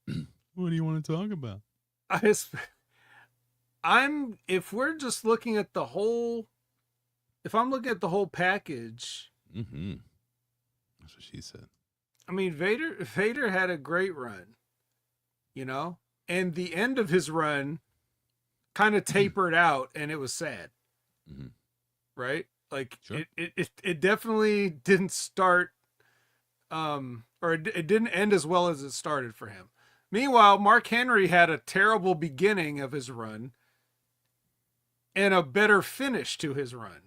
What do you want to talk about? If we're just looking at the whole, if I'm looking at the whole package, Mm-hmm. That's what she said. I mean, Vader had a great run, and the end of his run kind of tapered out, and it was sad, right? Like Sure. it definitely didn't start, or it didn't end as well as it started for him. Meanwhile, Mark Henry had a terrible beginning of his run and a better finish to his run.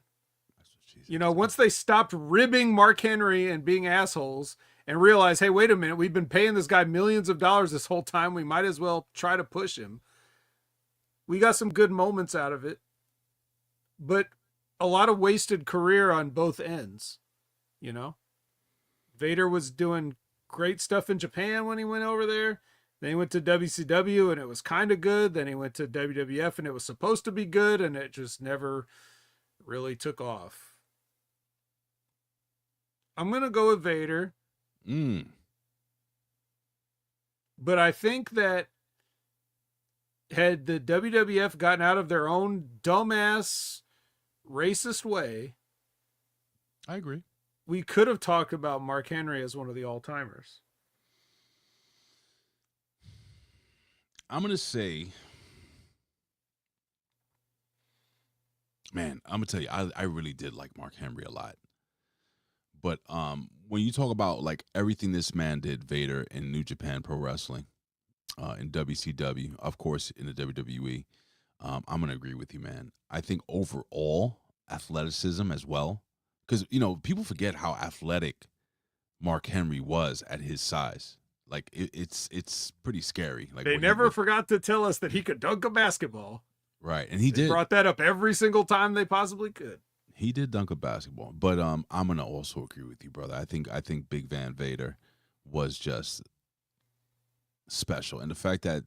Once they stopped ribbing Mark Henry and being assholes and realized, hey, wait a minute, we've been paying this guy millions of dollars this whole time. We might as well try to push him. We got some good moments out of it, but a lot of wasted career on both ends. Vader was doing great stuff in Japan when he went over there. Then he went to WCW and it was kind of good. Then he went to WWF and it was supposed to be good and it just never really took off. I'm going to go with Vader. But I think that had the WWF gotten out of their own dumbass racist way, I agree. We could have talked about Mark Henry as one of the all-timers. I'm going to say, man, I'm going to tell you, I really did like Mark Henry a lot. But when you talk about like everything this man did, Vader in New Japan Pro Wrestling, in WCW, of course, in the WWE, I'm going to agree with you, man. I think overall athleticism as well, because, people forget how athletic Mark Henry was at his size. Like it's pretty scary. Like they never forgot to tell us that he could dunk a basketball. Right, and he They did. brought that up every single time they possibly could. He did dunk a basketball, but I'm gonna also agree with you, brother. I think Big Van Vader was just special, and the fact that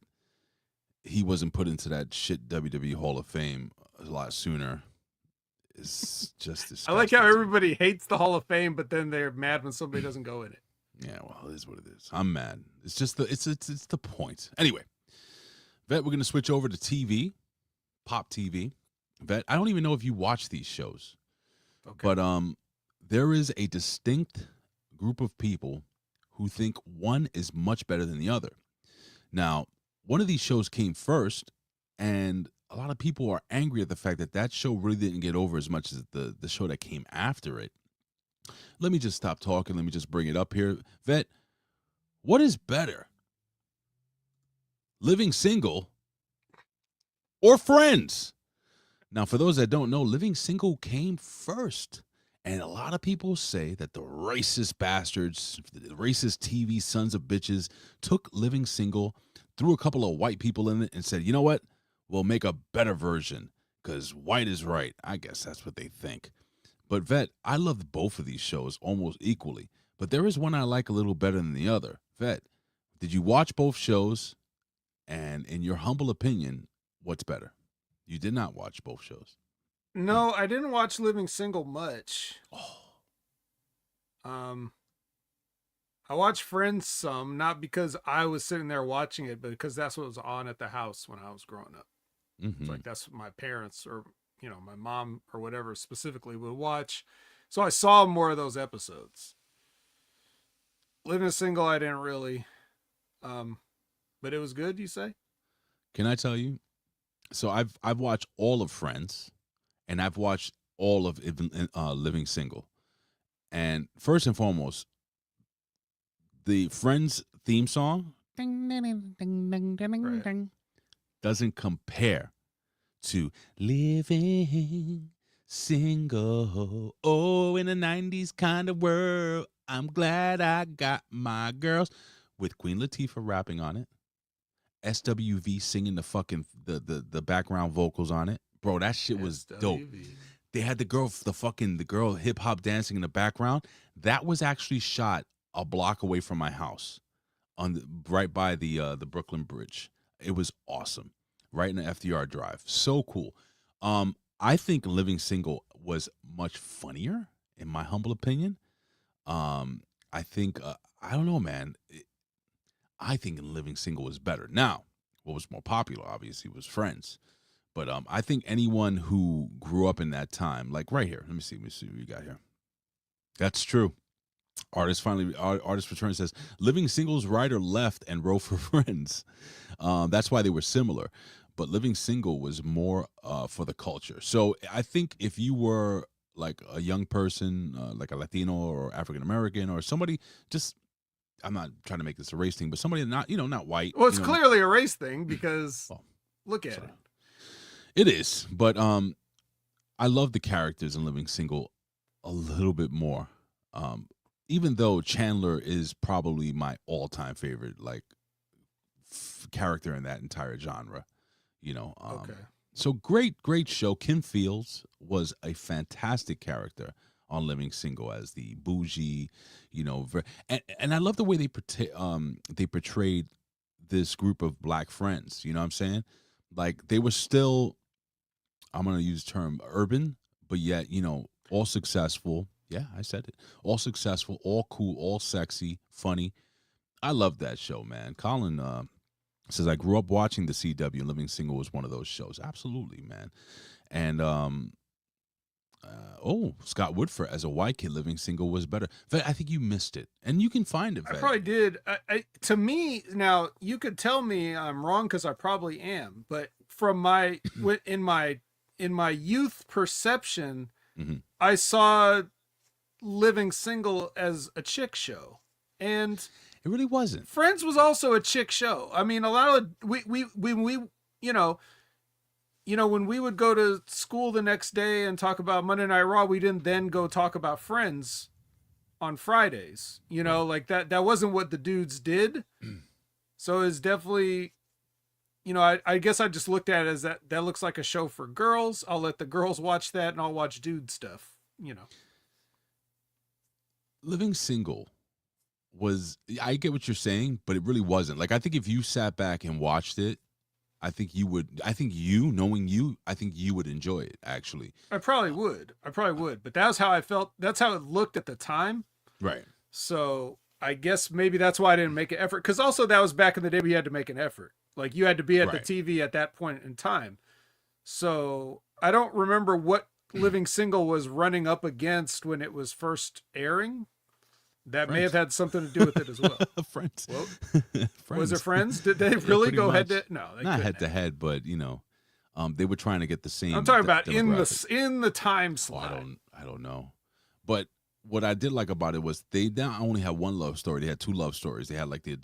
he wasn't put into that shit WWE Hall of Fame a lot sooner is just disgusting. I like how everybody hates the Hall of Fame, but then they're mad when somebody doesn't go in it. Yeah, well, it is what it is. I'm mad. It's just it's the point. Anyway, Vet, we're gonna switch over to TV, Pop TV. Vet, I don't even know if you watch these shows, okay. But there is a distinct group of people who think one is much better than the other. Now, one of these shows came first, and a lot of people are angry at the fact that show really didn't get over as much as the show that came after it. Let me just stop talking. Let me just bring it up here. Vet, what is better? Living Single or Friends? Now, for those that don't know, Living Single came first. And a lot of people say that the racist bastards, the racist TV sons of bitches took Living Single, threw a couple of white people in it and said, you know what? We'll make a better version because white is right. I guess that's what they think. But Vet, I loved both of these shows almost equally. But there is one I like a little better than the other. Vet, did you watch both shows? And in your humble opinion, what's better? You did not watch both shows. No, I didn't watch Living Single much. I watched Friends some, not because I was sitting there watching it, but because that's what was on at the house when I was growing up. It's like that's what my parents or my mom or whatever specifically would watch. So I saw more of those episodes. Living Single, I didn't really, but it was good. You say? Can I tell you? So I've watched all of Friends, and I've watched all of Living Single. And first and foremost, the Friends theme song doesn't compare to Living Single. Oh, in a 90s kind of world, I'm glad I got my girls. With Queen Latifah rapping on it. SWV singing the fucking the background vocals on it. Bro, that shit was dope. They had the girl hip hop dancing in the background. That was actually shot a block away from my house right by the Brooklyn Bridge. It was awesome. Right in the FDR Drive. So cool. I think Living Single was much funnier, in my humble opinion. I think I don't know, man. I think Living Single was better. Now, what was more popular, obviously, was Friends. But I think anyone who grew up in that time, like right here, let me see what we got here. That's true. Artist Return says, Living Single's writer left and wrote for Friends. That's why they were similar. But Living Single was more for the culture. So I think if you were like a young person, like a Latino or African-American or somebody just, I'm not trying to make this a race thing, but somebody not white. Well, it's clearly a race thing because look at it. It is, but I love the characters in Living Single a little bit more. Even though Chandler is probably my all-time favorite, like character in that entire genre, Okay. So great show. Kim Fields was a fantastic character on Living Single as the bougie, and I love the way they portrayed this group of black friends. You know what I'm saying? Like they were still, I'm gonna use the term urban, but yet all successful. Yeah, I said it. All successful, all cool, all sexy, funny. I love that show, man. Colin says I grew up watching the CW, and Living Single was one of those shows. Absolutely, man. And Scott Woodford as a white kid, Living Single was better. I think you missed it, and you can find it. I probably did. To me, now you could tell me I'm wrong because I probably am, but from my in my youth perception, I saw Living Single as a chick show, and it really wasn't. Friends was also a chick show. I mean, a lot of we when we when we would go to school the next day and talk about Monday Night Raw, we didn't then go talk about Friends on Fridays. Like that wasn't what the dudes did. So it's definitely, I guess I just looked at it as that looks like a show for girls. I'll let the girls watch that and I'll watch dude stuff, Living Single was, I get what you're saying, but it really wasn't. Like, I think if you sat back and watched it, I think you would enjoy it, actually. I probably would, but that's how I felt. That's how it looked at the time. Right. So I guess maybe that's why I didn't make an effort. Because also that was back in the day we had to make an effort. Like you had to be at the TV at that point in time. So I don't remember what Living Single was running up against when it was first airing. That may have had something to do with it as well. Friends. Well, Friends. Was it Friends? Did they really go head to? No, they not head to head, but they were trying to get the same. I'm talking about in the time slot. I don't know, but what I did like about it was they not only had one love story, they had two love stories. They had like the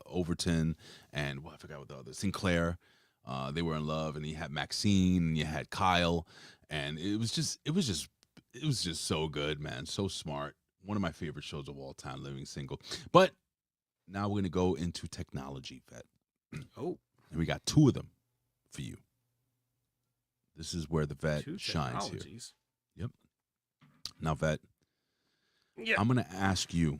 Overton and I forgot what the other, Sinclair. They were in love, and you had Maxine, and you had Kyle, and it was just so good, man. So smart. One of my favorite shows of all time, Living Single. But now we're gonna go into technology, Vet. Oh, and we got two of them for you. This is where the Vet two shines here. technologies. Yep. Now, Vet, Yeah. I'm gonna ask you,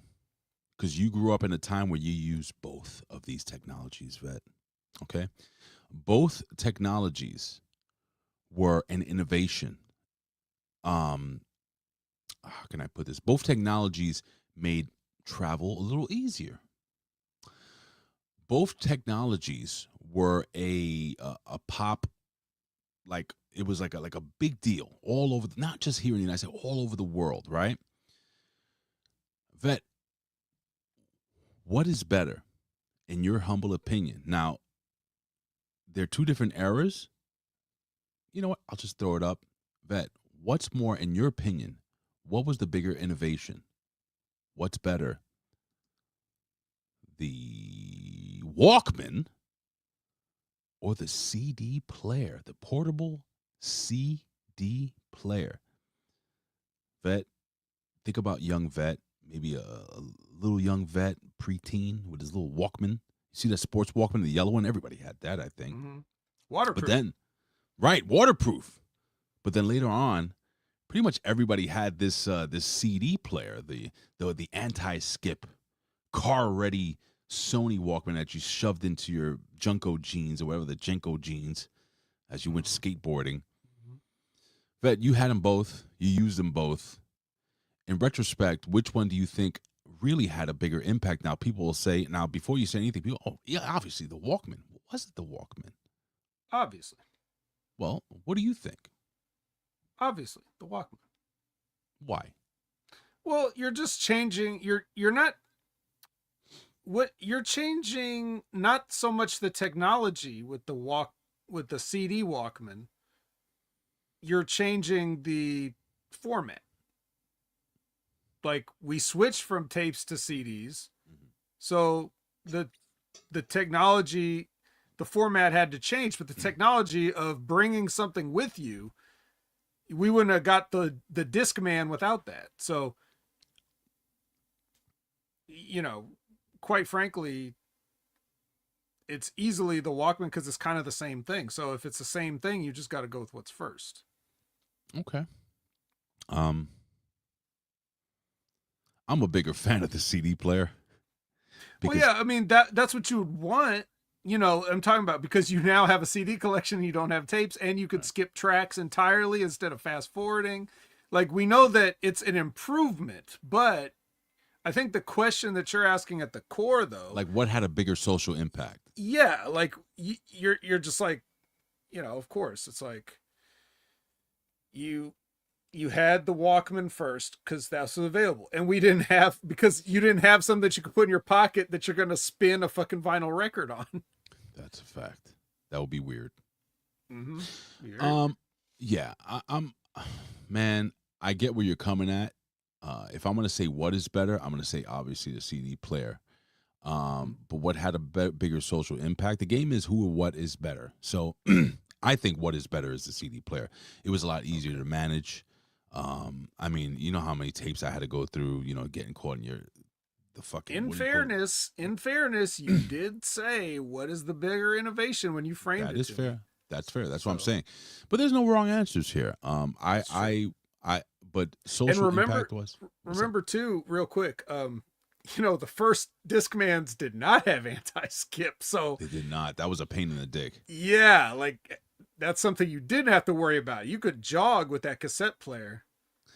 because you grew up in a time where you used both of these technologies, Vet. Okay, both technologies were an innovation. How can I put this? Both technologies made travel a little easier. Both technologies were a pop, like it was like a big deal all over, not just here in the United States, all over the world, right? Vet, what is better, in your humble opinion? Now, they're two different eras. You know what? I'll just throw it up. Vet, what's more, in your opinion, what was the bigger innovation? What's better? The Walkman or the CD player, the portable CD player? Vet, think about young Vet, maybe a little young Vet, preteen with his little Walkman. You see that sports Walkman, the yellow one? Everybody had that, I think. Mm-hmm. Waterproof. But then, right, waterproof. But then later on, pretty much everybody had this CD player, the anti-skip, car-ready Sony Walkman that you shoved into your Junko jeans or whatever, the Jenko jeans, as you went skateboarding. Vet, you had them both. You used them both. In retrospect, which one do you think really had a bigger impact? Now, people will say, now, before you say anything, people, oh, yeah, obviously, the Walkman. Was it the Walkman? Obviously. Well, what do you think? Obviously, the Walkman. Why? Well, you're just changing. You're not. What you're changing, not so much the technology with the CD Walkman. You're changing the format. Like, we switched from tapes to CDs, so the technology, the format had to change, but the technology of bringing something with you, we wouldn't have got the Discman without that. So, you know, quite frankly, it's easily the Walkman because it's kind of the same thing. So if it's the same thing, you just got to go with what's first. Okay. I'm a bigger fan of the CD player. Well, yeah, I mean, that's what you would want. You know, I'm talking about, because you now have a CD collection, you don't have tapes, and you could skip tracks entirely instead of fast forwarding. Like, we know that it's an improvement, but I think the question that you're asking at the core, though, Like, what had a bigger social impact? yeah, like you're just like, you know, of course, it's like you had the Walkman first because that's what's available, and we didn't have, because you didn't have something that you could put in your pocket that you're gonna spin a fucking vinyl record on. That's a fact. That would be weird. Mm-hmm. Weird. Yeah, I'm man, I get where you're coming at. If I'm gonna say what is better, I'm gonna say obviously the CD player. But what had a bigger social impact? The game is who or what is better. So I think what is better is the CD player. It was a lot easier to manage. I mean, you know how many tapes I had to go through, you know, getting caught in the fucking. In fairness, you did say what is the bigger innovation when you framed it. That is fair. That's fair. That's what I'm saying. But there's no wrong answers here. But social impact was. Remember too, real quick. You know, the first Discmans did not have anti-skip, so They did not. That was a pain in the dick. yeah, like that's something you didn't have to worry about. You could jog with that cassette player.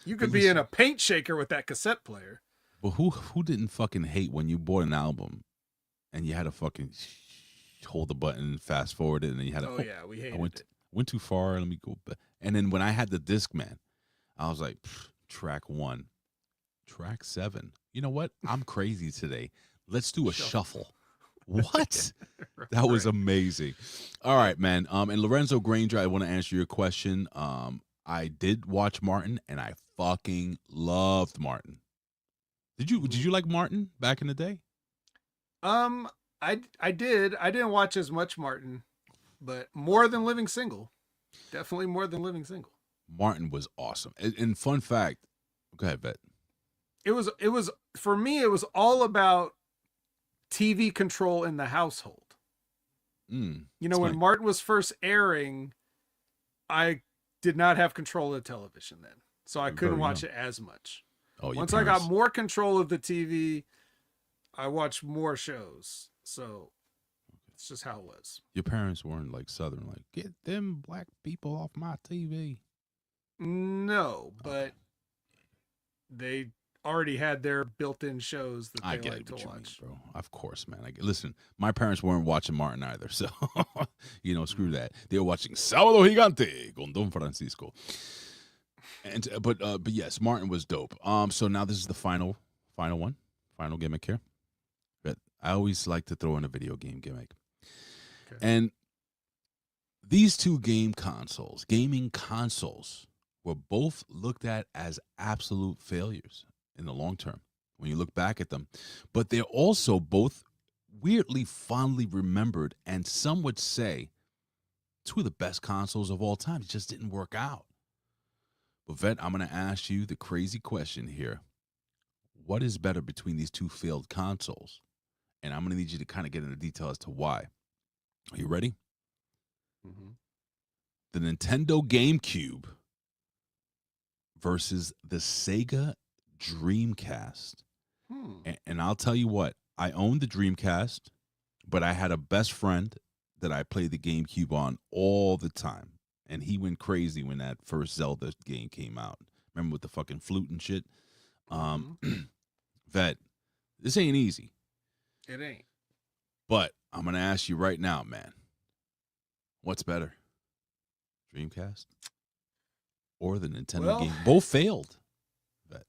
You could be in a paint shaker with that cassette player. But who didn't fucking hate when you bought an album and you had to fucking hold the button and fast forward it, and then you had to. Oh yeah, we hated it. Went too far. Let me go back. And then when I had the Discman, I was like, track 1, track 7. You know what? I'm crazy today. Let's do a shuffle. What? That was amazing. All right, man. And Lorenzo Granger, I want to answer your question. I did watch Martin, and I fucking loved Martin. Did you like Martin back in the day? I did. I didn't watch as much Martin, but more than Living Single. Definitely more than Living Single. Martin was awesome. And fun fact, go ahead, Vet. It was for me, it was all about TV control in the household. You know, when Martin was first airing, I did not have control of the television then. So I couldn't watch it as much. Once I got more control of the TV, I watched more shows. So it's just how it was. Your parents weren't like Southern, like, get them black people off my TV. No, but they already had their built-in shows that they like to watch. Mean, bro. Of course, man. Listen, my parents weren't watching Martin either, so screw that. They were watching Sábado Gigante con Don Francisco. And but yes, Martin was dope. So now this is the final gimmick here. But I always like to throw in a video game gimmick. Okay. And these two gaming consoles were both looked at as absolute failures in the long term when you look back at them. But they're also both weirdly fondly remembered, and some would say two of the best consoles of all time. It just didn't work out. But Vet, I'm going to ask you the crazy question here. What is better between these two failed consoles? And I'm going to need you to kind of get into detail as to why. Are you ready? Mm-hmm. The Nintendo GameCube versus the Sega Dreamcast. And I'll tell you what, I owned the Dreamcast, but I had a best friend that I played the GameCube on all the time. And he went crazy when that first Zelda game came out. Remember with the fucking flute and shit? Vet, this ain't easy. It ain't. But I'm going to ask you right now, man. What's better? Dreamcast or the Nintendo game? Both failed. Vet.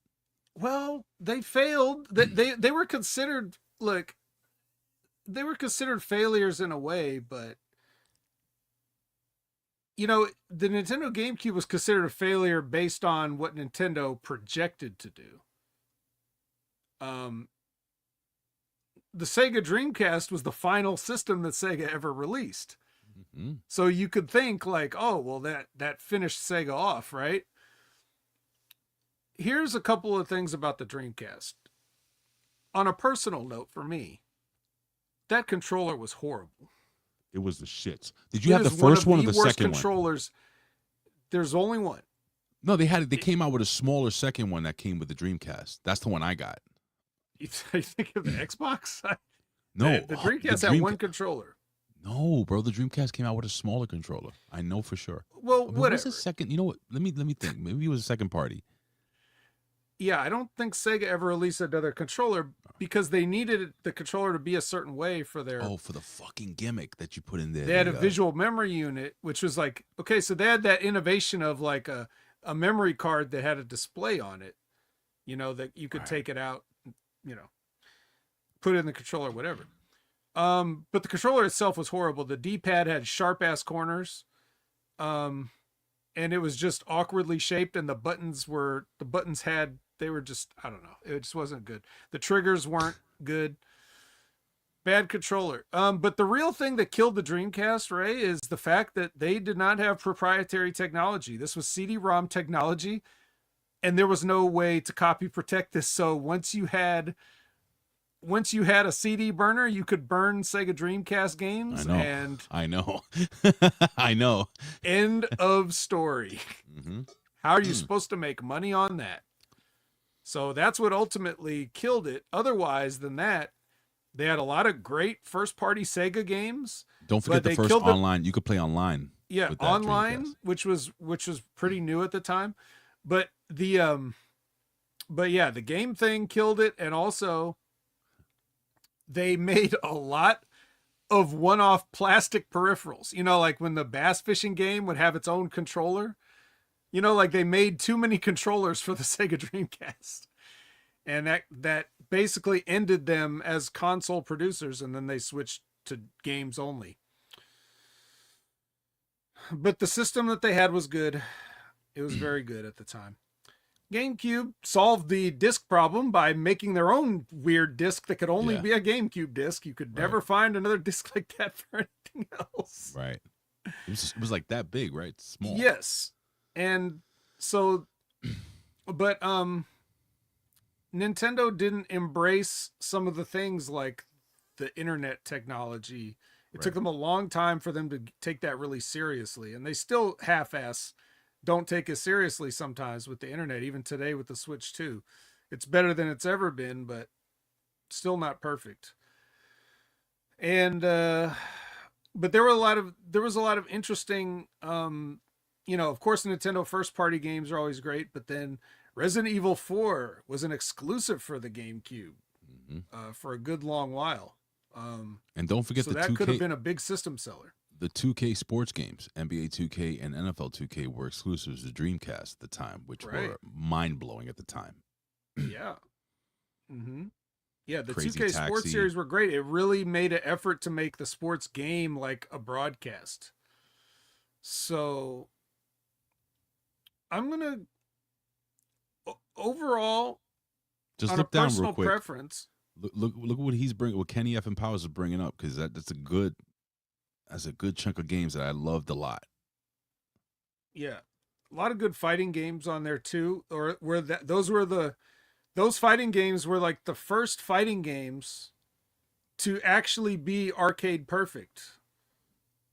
Well, they failed. They were considered, look, they were considered failures in a way, but you know, the Nintendo GameCube was considered a failure based on what Nintendo projected to do. The Sega Dreamcast was the final system that Sega ever released. Mm-hmm. So you could think like, oh, well, that finished Sega off, right? Here's a couple of things about the Dreamcast. On a personal note for me, that controller was horrible. It was the shits. Did you have the first one or the second controllers. There's only one. No, they came out with a smaller second one that came with the Dreamcast. That's the one I got. You think of the Xbox? No. The Dreamcast had one controller. No, bro. The Dreamcast came out with a smaller controller. I know for sure. Well, whatever. What was the second? You know what? Let me think. Maybe it was a second party. Yeah, I don't think Sega ever released another controller because they needed the controller to be a certain way for their... Oh, for the fucking gimmick that you put in there. They had a visual memory unit, which was like... Okay, so they had that innovation of like a memory card that had a display on it, you know, that you could take it out, you know, put it in the controller, whatever. But the controller itself was horrible. The D-pad had sharp-ass corners. And it was just awkwardly shaped, and the buttons were just, I don't know. It just wasn't good. The triggers weren't good. Bad controller. But the real thing that killed the Dreamcast, Ray, is the fact that they did not have proprietary technology. This was CD-ROM technology, and there was no way to copy protect this. So once you had a CD burner, you could burn Sega Dreamcast games. I know. I know. End of story. Mm-hmm. How are you supposed to make money on that? So that's what ultimately killed it. Otherwise than that, they had a lot of great first-party Sega games. Don't forget the first online. You could play online. Yeah, online, which was pretty new at the time. But the game thing killed it, and also they made a lot of one-off plastic peripherals. You know, like when the bass fishing game would have its own controller. You know, like they made too many controllers for the Sega Dreamcast. And that basically ended them as console producers, and then they switched to games only. But the system that they had was good. It was very good at the time. GameCube solved the disc problem by making their own weird disc that could only be a GameCube disc. You could never find another disc like that for anything else. Right. It was like that big, right? Small. Yes. And so, but Nintendo didn't embrace some of the things like the internet technology. It took them a long time for them to take that really seriously. And they still half-ass don't take it seriously sometimes with the internet, even today with the Switch 2. It's better than it's ever been, but still not perfect. And but there was a lot of interesting of course Nintendo first party games are always great, but then Resident Evil 4 was an exclusive for the GameCube for a good long while. And don't forget that 2K, could have been a big system seller. The 2K sports games, NBA 2K and NFL 2K, were exclusives to Dreamcast at the time, which were mind-blowing at the time. Yeah. Yeah, the Crazy 2K Taxi. sports series were great. It really made an effort to make the sports game like a broadcast. So I'm going to overall, just on look a down personal real quick. preference. Look what he's bringing. What Kenny F and Powers is bringing up, because that's a good chunk of games that I loved a lot. Yeah, a lot of good fighting games on there too. Or were those fighting games were like the first fighting games to actually be arcade perfect.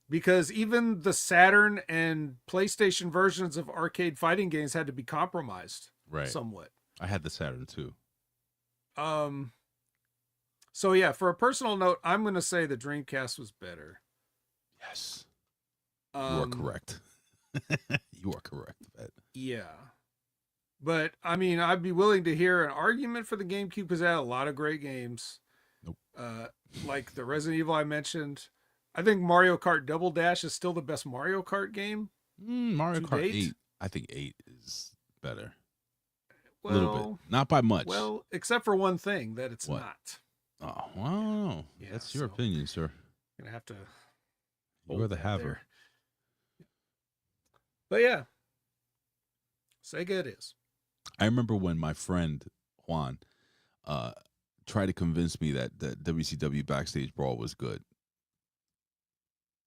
Because even the Saturn and PlayStation versions of arcade fighting games had to be compromised somewhat. I had the Saturn too. So yeah, for a personal note, I'm going to say the Dreamcast was better. Yes. You are correct. You are correct, Ed. Yeah. But I mean, I'd be willing to hear an argument for the GameCube because it had a lot of great games. Nope. Like the Resident Evil I mentioned. I think Mario Kart Double Dash is still the best Mario Kart game. Mario to Kart date. 8. I think 8 is better. Well, a little bit. Not by much. Well, except for one thing that it's not. Oh, wow. Yeah, that's your opinion, sir. Gonna have to. You're the haver. But yeah, Sega it is. I remember when my friend Juan tried to convince me that WCW Backstage Brawl was good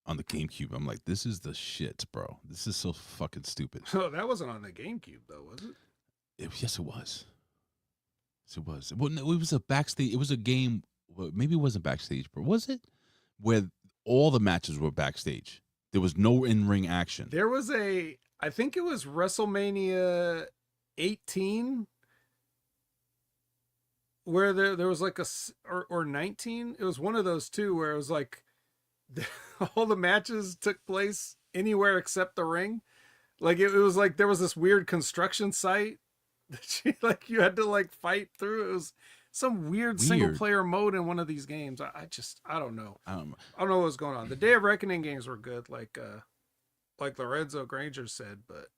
on the GameCube. I'm like, this is the shit, bro. This is so fucking stupid. So that wasn't on the GameCube, though, was it? Yes, it was. Yes, it was. Well, no, it was a backstage. It was a game. Well, maybe it wasn't Backstage, but was it? Where all the matches were backstage. There was no in-ring action. There was I think it was WrestleMania 18, where there was like or 19. It was one of those two where it was like all the matches took place anywhere except the ring. Like it was like there was this weird construction site that you had to like fight through. It was some weird single player mode in one of these games. I don't know. I don't know what was going on. The Day of Reckoning games were good, like Lorenzo Granger said, but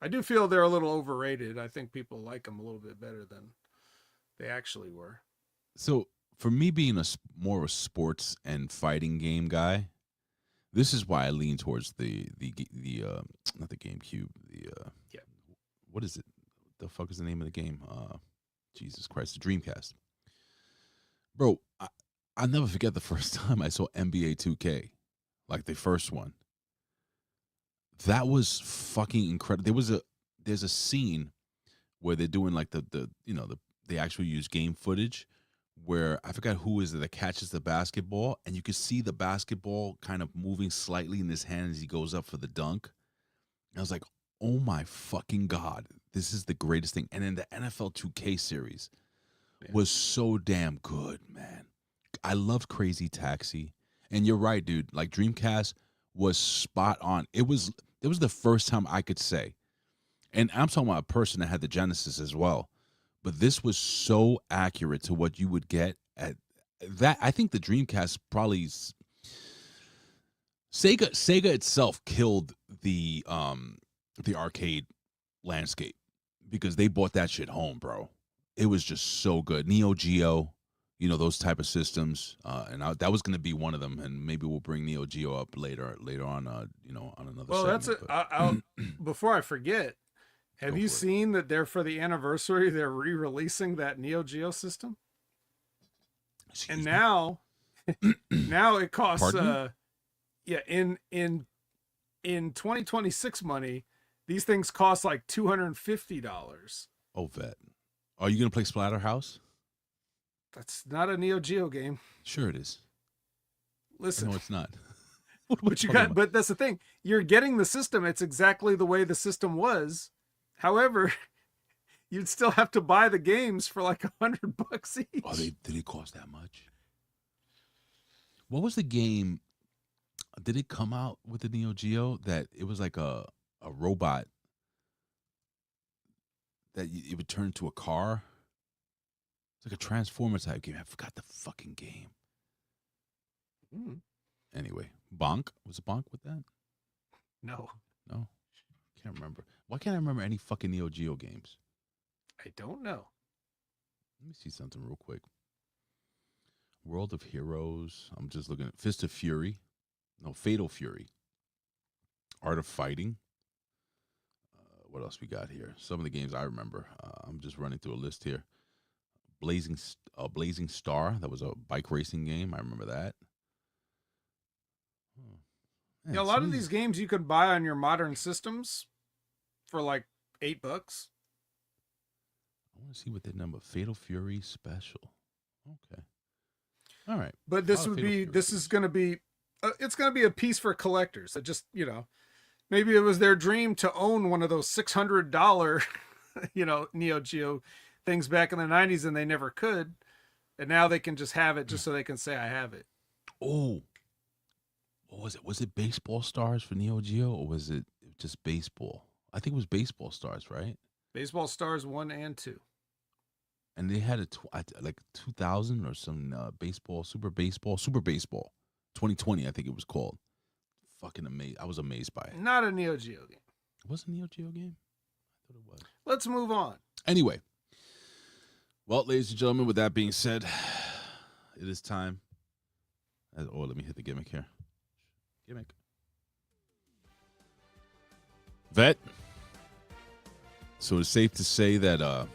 I do feel they're a little overrated. I think people like them a little bit better than they actually were. So for me, being more of a sports and fighting game guy, this is why I lean towards the not the GameCube, what is it? The fuck is the name of the game? Jesus Christ, the Dreamcast. Bro, I'll never forget the first time I saw NBA 2K, like the first one. That was fucking incredible. There's a scene where they're doing like they actually use game footage where I forgot who is it that catches the basketball, and you can see the basketball kind of moving slightly in his hand as he goes up for the dunk. And I was like, oh my fucking God, this is the greatest thing. And then the NFL 2K series was so damn good, man. I loved Crazy Taxi. And you're right, dude. Like Dreamcast was spot on. It was the first time I could say, and I'm talking about a person that had the Genesis as well, but this was so accurate to what you would get at that. I think the Dreamcast probably Sega itself killed the arcade landscape because they bought that shit home, bro. It was just so good. Neo Geo, those type of systems, and that was going to be one of them, and maybe we'll bring Neo Geo up later on, on another. Well, segment, I'll before I forget, Have Go you for it. seen that they're for the anniversary? They're re-releasing that Neo Geo system, Excuse and me? now, now it costs. Pardon me? Yeah, in 2026 money, these things cost like $250. Oh, vet. Are you gonna play Splatterhouse? That's not a Neo Geo game. Sure, it is. Listen, No, it's not. What am I but you talking got. about? But that's the thing. You're getting the system. It's exactly the way the system was. However, you'd still have to buy the games for like $100 each. Oh, did it cost that much? What was the game? Did it come out with the Neo Geo that it was like a robot that it would turn into a car? It's like a Transformer type game. I forgot the fucking game. Anyway, Bonk. Was it Bonk with that? No, No? Can't remember. Why can't I remember any fucking Neo Geo games? I don't know. Let me see something real quick. World of Heroes. I'm just looking at Fist of Fury. No, Fatal Fury. Art of Fighting. What else we got here? Some of the games I remember. I'm just running through a list here. Blazing Star. That was a bike racing game. I remember that. Man, Yeah, a lot of these games you could buy on your modern systems for like $8. I want to see what that number. Fatal Fury Special. Okay. All right. But this would be. This is going to be. It's going to be a piece for collectors. That just maybe it was their dream to own one of those $600 Neo Geo things back in the 90s, and they never could, and now they can just have it just so they can say I have it. Oh. What was it? Was it Baseball Stars for Neo Geo, or was it just baseball? I think it was Baseball Stars, right? Baseball Stars 1 and 2. And they had like 2000 or some Super Baseball 2020, I think it was called. Fucking amazing. I was amazed by it. Not a Neo Geo game. It wasn't a Neo Geo game? I thought it was. Let's move on. Anyway. Well, ladies and gentlemen, with that being said, it is time. Oh, let me hit the gimmick here. Gimmick. Vet. So it's safe to say that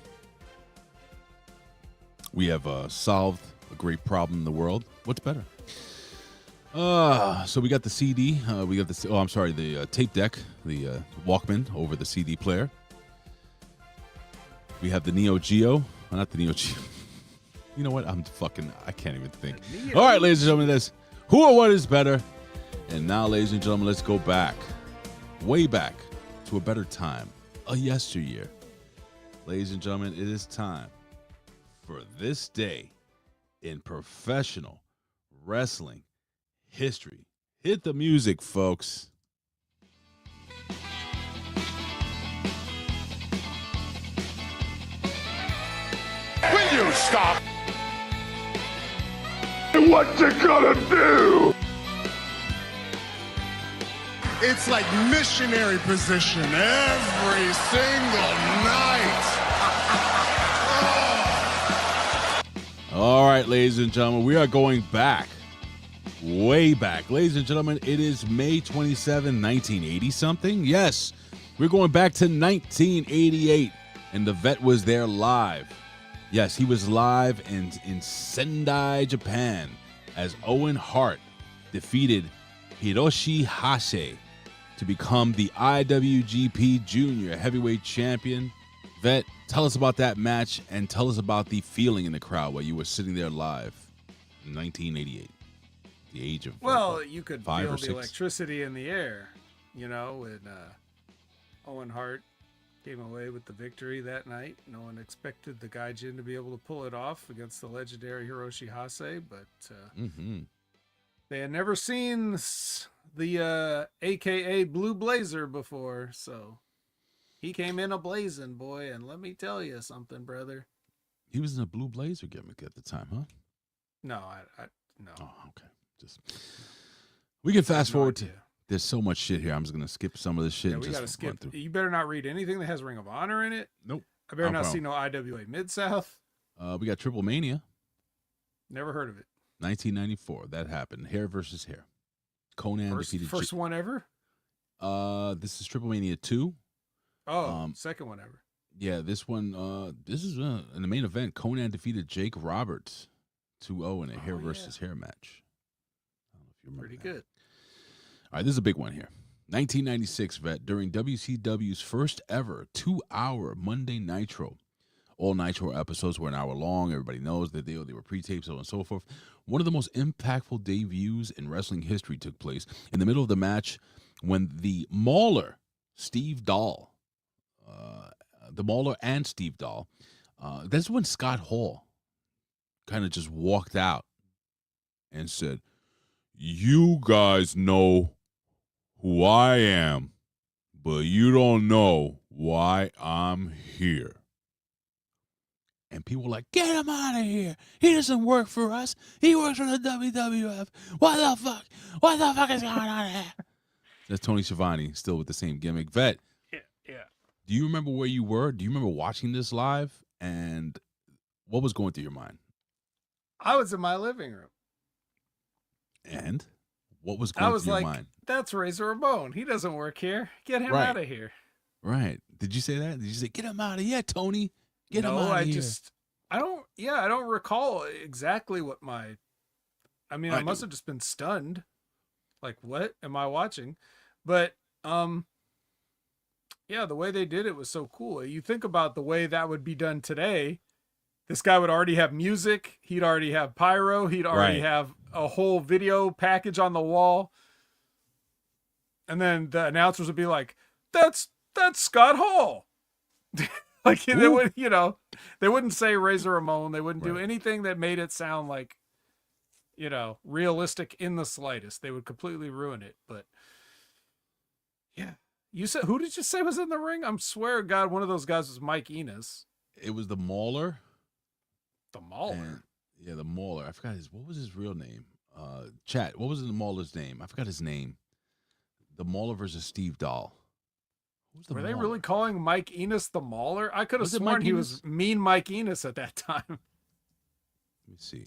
we have solved a great problem in the world. What's better? So we got the CD. We got the tape deck, the Walkman over the CD player. We have the Neo Geo. Not the Neo Geo. You know what? I can't even think. All right, ladies and gentlemen, that's who or what is better. And now, ladies and gentlemen, let's go back, way back to a better time, a yesteryear. Ladies and gentlemen, it is time for this day in professional wrestling history. Hit the music, folks. Will you stop? What you gonna do? It's like missionary position every single night. All right, ladies and gentlemen, we are going back, way back. Ladies and gentlemen, it is May 27, 1980-something. Yes, we're going back to 1988, and the vet was there live. Yes, he was live in Sendai, Japan, as Owen Hart defeated Hiroshi Hase to become the IWGP Junior Heavyweight Champion. Vet, tell us about that match and tell us about the feeling in the crowd while you were sitting there live in 1988. The age of You could 5 feel or the 6. electricity in the air, when Owen Hart came away with the victory that night. No one expected the Gaijin to be able to pull it off against the legendary Hiroshi Hase, but they had never seen the AKA Blue Blazer before, so he came in a blazing, boy, and let me tell you something, brother. He was in a Blue Blazer gimmick at the time, huh? No, no. Oh, okay. We can fast No forward to. idea. There's so much shit here. I'm just gonna skip some of this shit. Yeah, and we just gotta skip. run through. You better not read anything that has Ring of Honor in it. Nope. I better No not see problem. no IWA Mid-South. We got Triple Mania, Never heard of it. 1994. That happened. Hair versus hair. Conan defeated. First one ever? This is Triple Mania 2. Second one ever. Yeah, this one, this is in the main event. Conan defeated Jake Roberts 2-0 in a hair versus hair match. I don't know if you remember. Pretty that. good. All right, this is a big one here. 1996 vet during WCW's first ever 2-hour Monday Nitro. All Nitro episodes were an hour long. Everybody knows that they were pre-taped, so on and so forth. One of the most impactful debuts in wrestling history took place in the middle of the match when the Mauler, Steve Dahl, the Mauler and Steve Dahl, that's when Scott Hall kind of just walked out and said, "You guys know who I am, but you don't know why I'm here." And people were like, "Get him out of here. He doesn't work for us. He works for the WWF. What the fuck? What the fuck is going on here?" That's Tony Schiavone, still with the same gimmick. Vet, Yeah. do you remember where you were? Do you remember watching this live? And what was going through your mind? I was in my living room. And what was going through your mind? That's Razor Ramon. He doesn't work here. Get him Right. out of here. Right. Did you say that? Did you say, "Get him out of here, Tony? Get him No, out of I here"? I don't recall exactly what I I must do. have just been stunned. Like, what am I watching? But, yeah, the way they did it was so cool. You think about the way that would be done today. This guy would already have music. He'd already have pyro. He'd already Right. have a whole video package on the wall. And then the announcers would be like, that's Scott Hall. Like, they would, they wouldn't say Razor Ramon. They wouldn't do anything that made it sound like, realistic in the slightest. They would completely ruin it. But yeah, you said, who did you say was in the ring? I swear to God, one of those guys was Mike Enos. It was the Mauler. The Mauler. And, yeah, the Mauler. I forgot what was his real name? Chat. What was the Mauler's name? I forgot his name. The Mauler versus Steve Dahl. Were they really calling Mike Enos the Mauler? I could have Was it sworn Mike he Enos? was mean Mike Enos at that time. Let me see.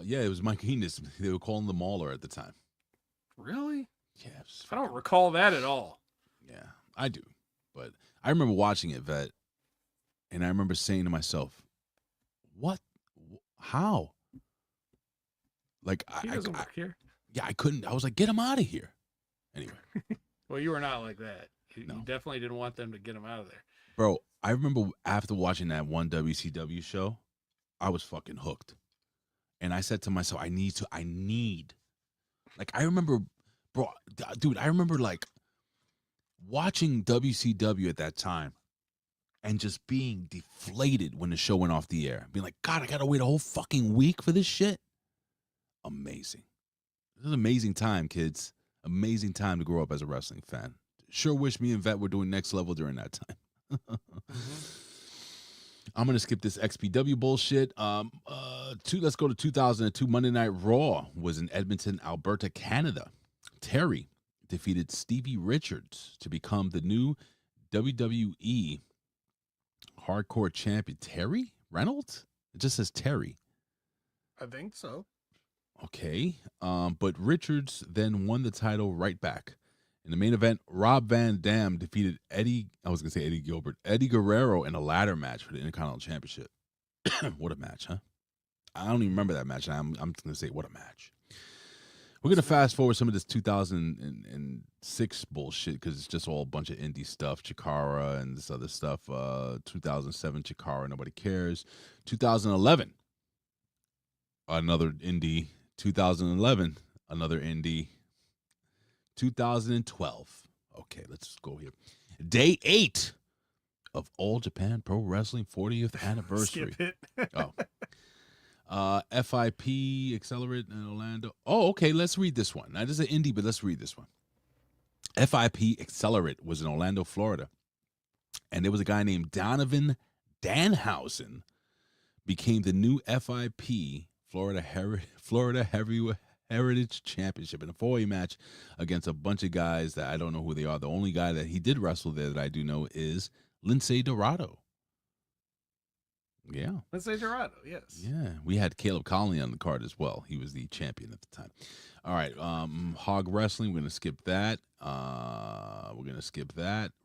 Yeah, it was Mike Enos. They were calling the Mauler at the time. Really? Yeah. It was I don't recall that at all. Yeah, I do. But I remember watching it, Vet, and I remember saying to myself, "What? How?" Like, He doesn't work here. Yeah, I couldn't. I was like, "Get him out of here." Anyway. Well, you were not like that. You No. definitely didn't want them to get him out of there. Bro, I remember after watching that one WCW show, I was fucking hooked. And I said to myself, I need. Like, I remember, bro, dude, I remember, like, watching WCW at that time and just being deflated when the show went off the air. Being like, God, I got to wait a whole fucking week for this shit. Amazing. This is an amazing time, kids. Amazing time to grow up as a wrestling fan. Sure wish me and Vet were doing Next Level during that time. I'm going to skip this XPW bullshit. Let's go to 2002. Monday Night Raw was in Edmonton, Alberta, Canada. Terry defeated Stevie Richards to become the new WWE Hardcore Champion. Terry Reynolds? It just says Terry. I think so. Okay. But Richards then won the title right back. In the main event, Rob Van Dam defeated Eddie Guerrero in a ladder match for the Intercontinental Championship. What a match, huh? I don't even remember that match. I'm going to say, what a match. We're going to fast forward some of this 2006 bullshit because it's just all a bunch of indie stuff. Chikara and this other stuff. 2007 Chikara, nobody cares. 2011, another indie. 2011, another indie. 2012. Okay, let's go here. Day 8 of All Japan Pro Wrestling 40th anniversary. Skip it. FIP Accelerate in Orlando. Oh, okay, let's read this one. Now, this is an indie, but let's read this one. FIP Accelerate was in Orlando, Florida. And there was a guy named Donovan Danhausen became the new FIP Florida Heritage Championship in a 4-way match against a bunch of guys that I don't know who they are. The only guy that he did wrestle there that I do know is Lince Dorado. Yeah. Lince Dorado, yes. Yeah. We had Caleb Conley on the card as well. He was the champion at the time. All right. Hog Wrestling, we're going to skip that.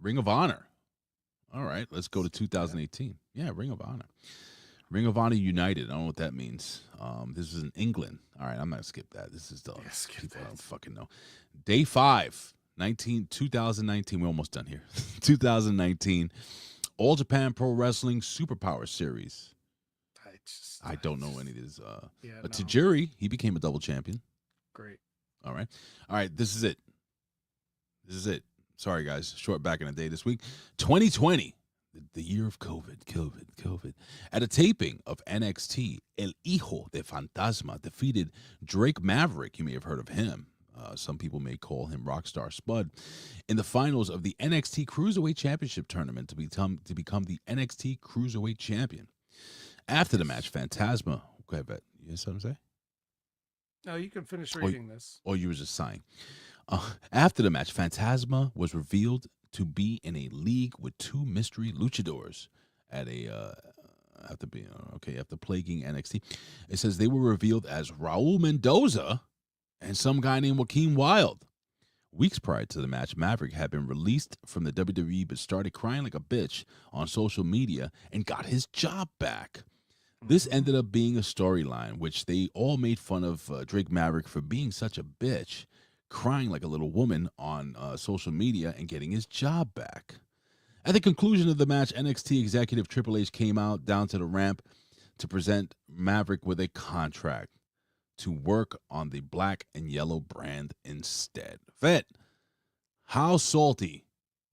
Ring of Honor. All right. Let's go to 2018. Yeah, Ring of Honor. Ring of Honor United. I don't know what that means. This is in England. All right, I'm not going to skip that. This is the people I don't fucking know. Day 5, 2019. We're almost done here. 2019. All Japan Pro Wrestling Superpower Series. I don't know any of these. But Tajiri, he became a double champion. Great. All right. This is it. Sorry, guys. Short back in the day this week. 2020. The year of COVID. At a taping of NXT, El Hijo de Fantasma defeated Drake Maverick. You may have heard of him. Some people may call him Rockstar Spud. In the finals of the NXT Cruiserweight Championship tournament to become the NXT Cruiserweight Champion. After the match, Fantasma. Go ahead, Bet. You have something to say? No, you can finish reading this. Or you were just sighing. After the match, Fantasma was revealed to be in a league with 2 mystery luchadors at after plaguing NXT. It says they were revealed as Raul Mendoza and some guy named Joaquin Wilde. Weeks prior to the match, Maverick had been released from the WWE but started crying like a bitch on social media and got his job back. This ended up being a storyline, which they all made fun of Drake Maverick for being such a bitch, crying like a little woman on social media and getting his job back. At the conclusion of the match, NXT executive Triple H came out down to the ramp to present Maverick with a contract to work on the black and yellow brand instead. Vet, how salty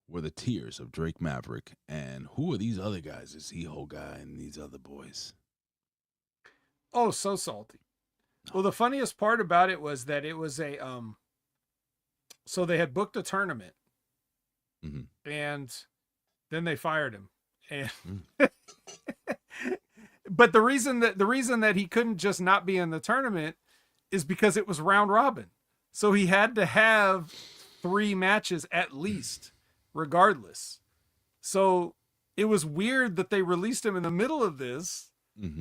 were the tears of Drake Maverick, and who are these other guys, this Hijo guy and these other boys? Oh, so salty. Well, the funniest part about it was that it was a so they had booked a tournament, and then they fired him. And but the reason that he couldn't just not be in the tournament is because it was round robin. So he had to have 3 matches at least, regardless. So it was weird that they released him in the middle of this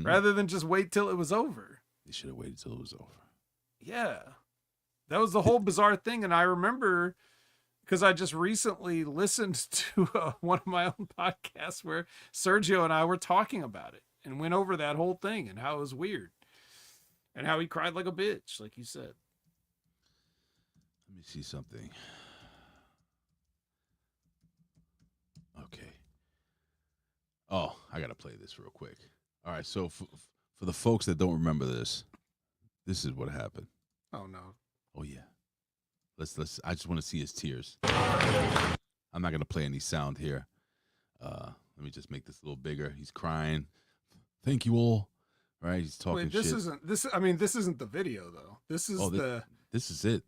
rather than just wait till it was over. They should have waited till it was over. Yeah. That was the whole bizarre thing. And I remember, because I just recently listened to one of my own podcasts where Sergio and I were talking about it and went over that whole thing and how it was weird and how he cried like a bitch, like you said. Let me see something. Okay. Oh, I got to play this real quick. All right. So for the folks that don't remember this is what happened. Oh, no. Oh, yeah. Let's. I just want to see his tears. I'm not going to play any sound here. Let me just make this a little bigger. He's crying. Thank you all. Right? He's talking Wait, this shit. this isn't the video, though. This is This is it.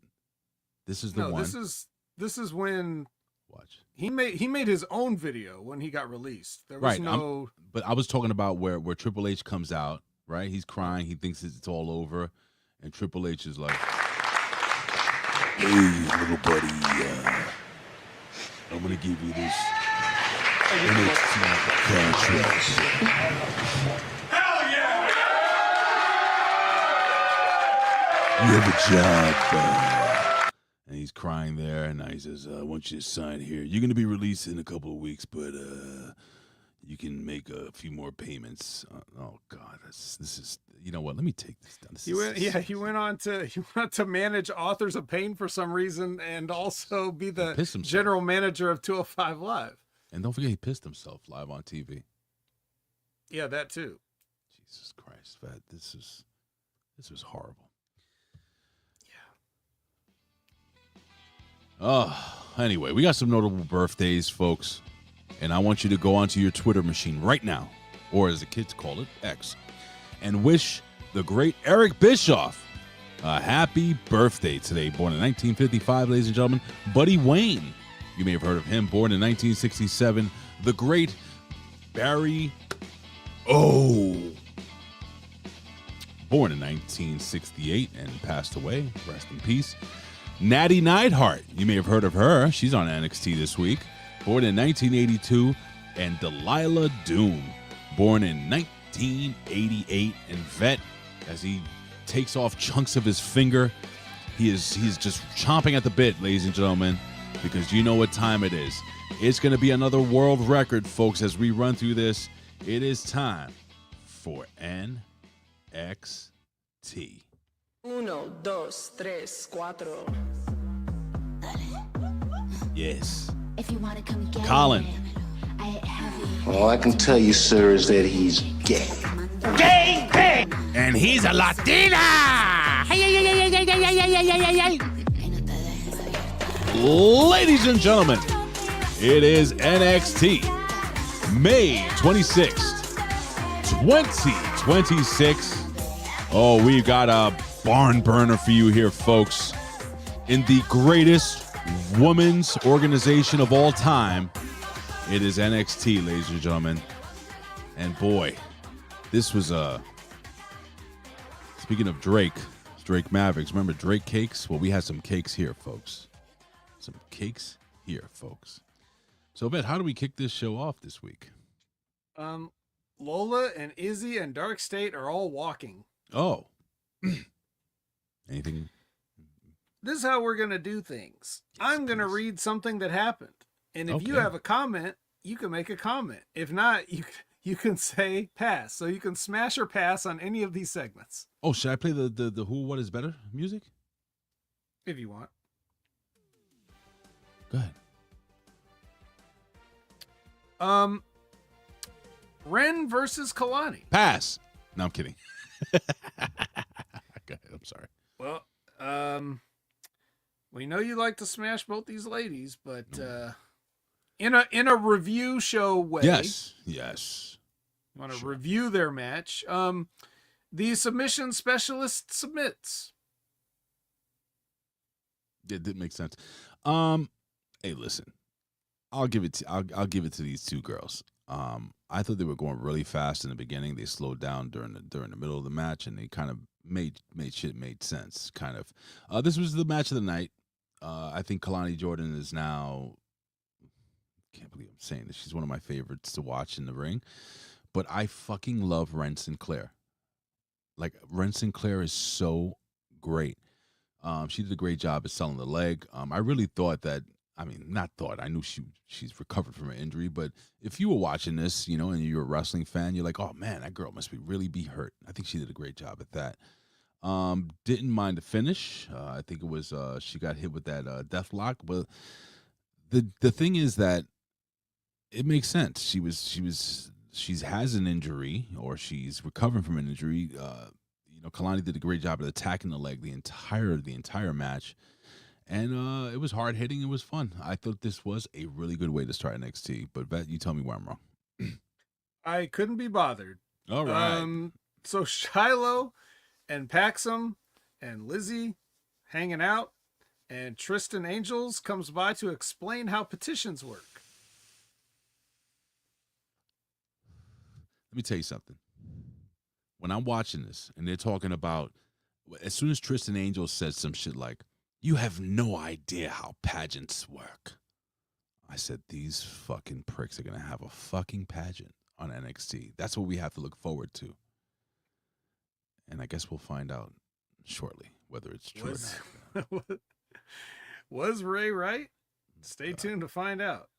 This is the one. This is when Watch. He made his own video when he got released. There was right. But I was talking about where Triple H comes out, right? He's crying. He thinks it's all over. And Triple H is like, hey, little buddy, I'm going to give you this NXT contract. Hell yeah! You have a job. And he's crying there, and he says, I want you to sign here. You're going to be released in a couple of weeks, but you can make a few more payments. Oh, God. This is, you know what? Let me take this down. He went on to manage Authors of Pain for some reason and also be the general manager of 205 Live. And don't forget, he pissed himself live on TV. Yeah, that too. Jesus Christ, Vat. This was horrible. Anyway, we got some notable birthdays, folks. And I want you to go onto your Twitter machine right now, or as the kids call it, X, and wish the great Eric Bischoff a happy birthday today. Born in 1955, ladies and gentlemen. Buddy Wayne, you may have heard of him. Born in 1967. The great Barry O. Born in 1968 and passed away. Rest in peace. Natty Neidhart, you may have heard of her. She's on NXT this week. Born in 1982. And Delilah Doom, born in 1988. And Vet, as he takes off chunks of his finger, he's just chomping at the bit, ladies and gentlemen, because you know what time it is. It's going to be another world record, folks, as we run through this. It is time for NXT. 1, 2, 3, 4. Yes. If you want to come get Culling. All I can tell you, sir, is that he's gay. Gay, gay. And he's a Latina. Ladies and gentlemen, it is NXT, May 26th, 2026. Oh, we've got a barn burner for you here, folks. In the greatest women's organization of all time, it is NXT, ladies and gentlemen. And boy, this was speaking of Drake Mavericks, remember Drake cakes? Well, we had some cakes here, folks. Some cakes here, folks. So, Bet, how do we kick this show off this week? Lola and Izzi and DarkState are all walking. Oh. Anything? This is how we're going to do things. Yes, I'm going to read something that happened. And if you have a comment, you can make a comment. If not, you can say pass. So you can smash or pass on any of these segments. Oh, should I play the Who What Is Better music? If you want. Go ahead. Wren versus Kelani. Pass. No, I'm kidding. Go ahead. I'm sorry. Well, we know you like to smash both these ladies, but in a review show way. Yes. You want to review their match. The submission specialist submits. It did make sense. Hey, listen. I'll give it to these two girls. I thought they were going really fast in the beginning. They slowed down during the middle of the match, and they kind of made sense. Kind of. This was the match of the night. I think Kelani Jordan is now. Can't believe I'm saying this. She's one of my favorites to watch in the ring. But I fucking love Wren Sinclair. Like, Wren Sinclair is so great. She did a great job at selling the leg. I really thought that. I knew she's recovered from her injury, but if you were watching this, and you're a wrestling fan, you're like, oh man, that girl must really be hurt. I think she did a great job at that. Didn't mind the finish. I think it was she got hit with that death lock, but the thing is that it makes sense. She has an injury, or she's recovering from an injury. Kelani did a great job at attacking the leg the entire match. And it was hard hitting. It was fun. I thought this was a really good way to start NXT. But Vet, you tell me where I'm wrong. I couldn't be bothered. All right. So Shiloh and Paxum and Lizzy hanging out, and Tristan Angels comes by to explain how petitions work. Let me tell you something. When I'm watching this and they're talking about, as soon as Tristan Angels said some shit like, you have no idea how pageants work, I said, these fucking pricks are going to have a fucking pageant on NXT. That's what we have to look forward to. And I guess we'll find out shortly whether it's true or not. Was Ray right? Stay tuned to find out.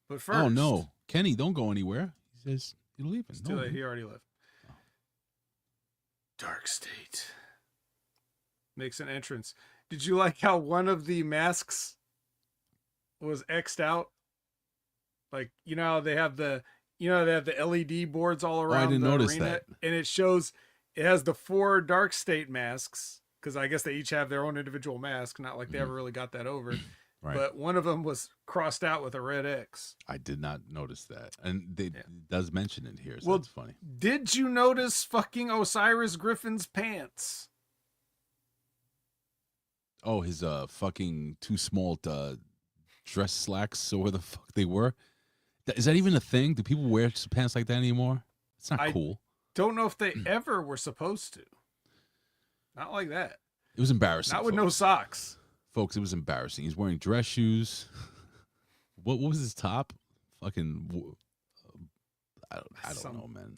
But first. Oh, no. Kenny, don't go anywhere. He says you're leaving. It's too late. He already left. Oh. DarkState makes an entrance. Did you like how one of the masks was X'd out? Like, how they have the LED boards all around I didn't the notice arena, that. and it has the 4 DarkState masks, because I guess they each have their own individual mask. Not like they ever really got that over. Right. But one of them was crossed out with a red X. I did not notice that, and it does mention it here. So Well, that's funny. Did you notice fucking Osiris Griffin's pants? Oh, his fucking too small dress slacks, or where the fuck they were. Is that even a thing? Do people wear pants like that anymore? It's not cool. Don't know if they ever were supposed to. Not like that. It was embarrassing. Not with no socks. Folks, it was embarrassing. He's wearing dress shoes. What was his top? Fucking, I don't know, man.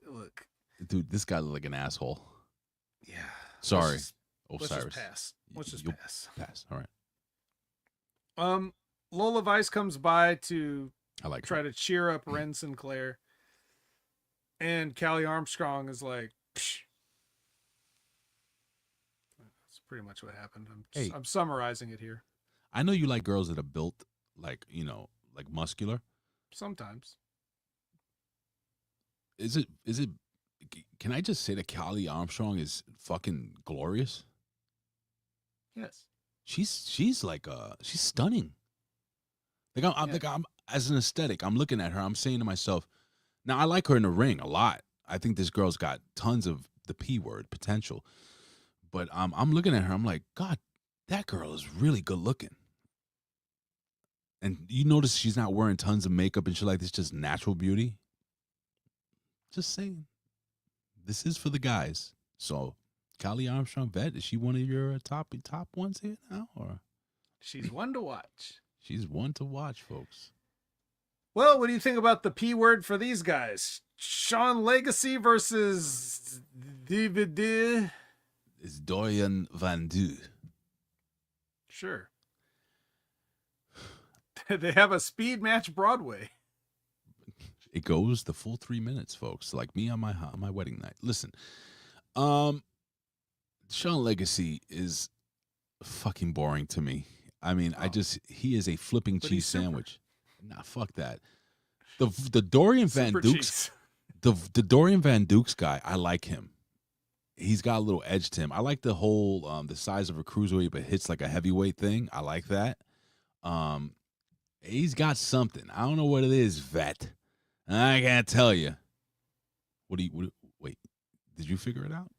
Look, Dude, this guy looked like an asshole. yeah. Sorry, Let's Osiris. just pass. Let's just You'll pass. Pass. All right. Lola Vice comes by to I like try her. to cheer up Wren Sinclair, and Callie Armstrong is like, psh. That's pretty much what happened. I'm summarizing it here. I know you like girls that are built like muscular. Sometimes. Is it? Can I just say that Callie Armstrong is fucking glorious? Yes. She's like she's stunning. I'm as an aesthetic, I'm looking at her. I'm saying to myself, now I like her in the ring a lot. I think this girl's got tons of the P word potential. But I'm looking at her. I'm like, God, that girl is really good looking. And you notice she's not wearing tons of makeup and shit like this, just natural beauty. Just saying. This is for the guys. So, Callie Armstrong, vet, is she one of your top ones here now? Or She's one to watch. She's one to watch, folks. Well, what do you think about the P word for these guys? Shawn Legacy versus DVD. It's Dorian Van Du. Sure. They have a speed match Broadway. It goes the full 3 minutes, folks. Like me on my wedding night. Listen, Shawn Legacy is fucking boring to me. I mean, he is a flipping cheese sandwich. Nah, fuck that. The Dorian Van Dukes, the Dorian Van Dukes guy, I like him. He's got a little edge to him. I like the whole the size of a cruiserweight but hits like a heavyweight thing. I like that. He's got something. I don't know what it is, vet. I can't tell you. Wait, did you figure it out?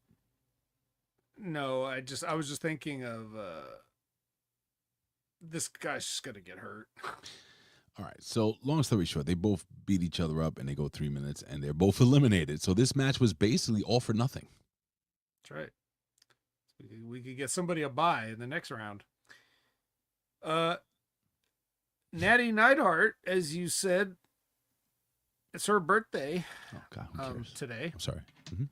No, I was just thinking of this guy's just gonna get hurt. All right. So long story short, they both beat each other up and they go 3 minutes and they're both eliminated. So this match was basically all for nothing. That's right. We could get somebody a bye in the next round. Natty Neidhart, as you said, it's her birthday. Oh God, who cares? Today. I'm sorry. Mm-hmm.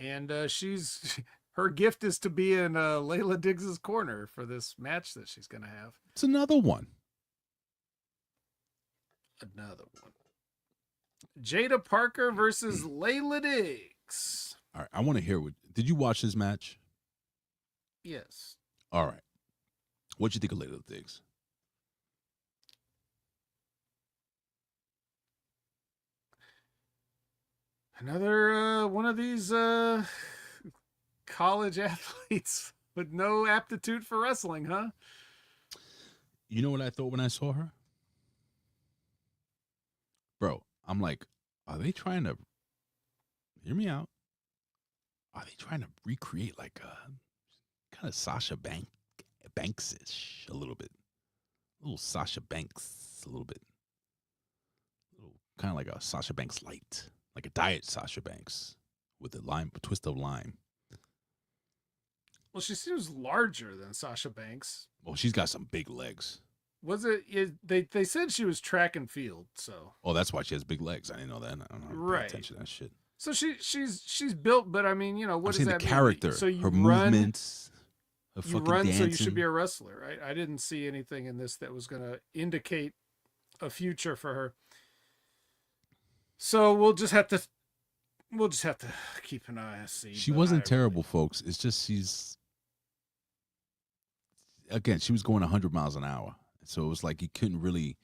And her gift is to be in Layla Diggs's corner for this match that she's gonna have. It's another one. Jaida Parker versus Layla Diggs. All right, I want to hear did you watch this match? Yes. All right. What'd you think of Layla Diggs? Another one of these college athletes with no aptitude for wrestling, huh? You know what I thought when I saw her? Bro, I'm like, are they trying to hear me out? Are they trying to recreate like a kind of Sasha Banks-ish a little bit? A little Sasha Banks, a little bit. Kind of like a Sasha Banks light. Like a diet Sasha Banks with a twist of lime. Well, she seems larger than Sasha Banks. Well, she's got some big legs. Was it? They said she was track and field, so. Oh, that's why she has big legs. I didn't know that. I don't know. Right. Pay attention to that shit. So she's built, but I mean, what does that the character, mean? So you her run, movements, her you fucking run, dancing. so you should be a wrestler, right? I didn't see anything in this that was going to indicate a future for her. So we'll just have to keep an eye and see. She wasn't terrible, folks. It's just she was going 100 miles an hour. So it was like you couldn't really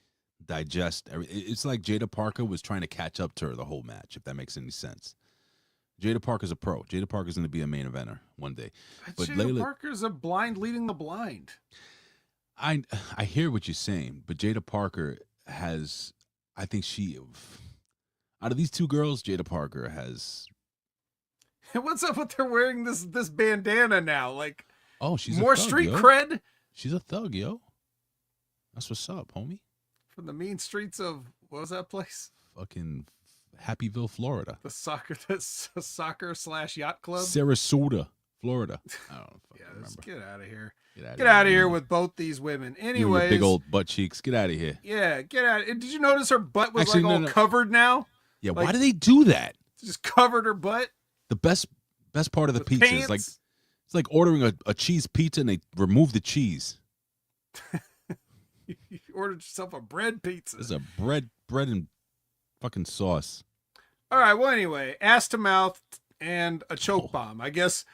digest everything. It's like Jaida Parker was trying to catch up to her the whole match, if that makes any sense. Jaida Parker's a pro. Jaida Parker's going to be a main eventer one day. But Jaida Parker's a blind leading the blind. I hear what you're saying, but Jaida Parker has, I think out of these two girls, Jaida Parker has. What's up with her wearing this bandana now? Like, oh, she's more a thug, street yo. cred. She's a thug, yo. That's what's up, homie. From the mean streets of what was that place? Fucking Happyville, Florida. The soccer/yacht club. Sarasota, Florida. I don't know. Yeah, let's get out of here. Get Get out of here with both these women. You and Anyways, your big old butt cheeks. Get out of here. yeah, get out. Did you notice her butt was Actually, like all no. covered now? Yeah, Like, why do they do that? Just covered her butt. The best part of the With pizza is pants? like it's like ordering a cheese pizza and they remove the cheese. You ordered yourself a bread pizza. It's a bread and fucking sauce. All right. Well, anyway, ass to mouth and a choke bomb. I guess.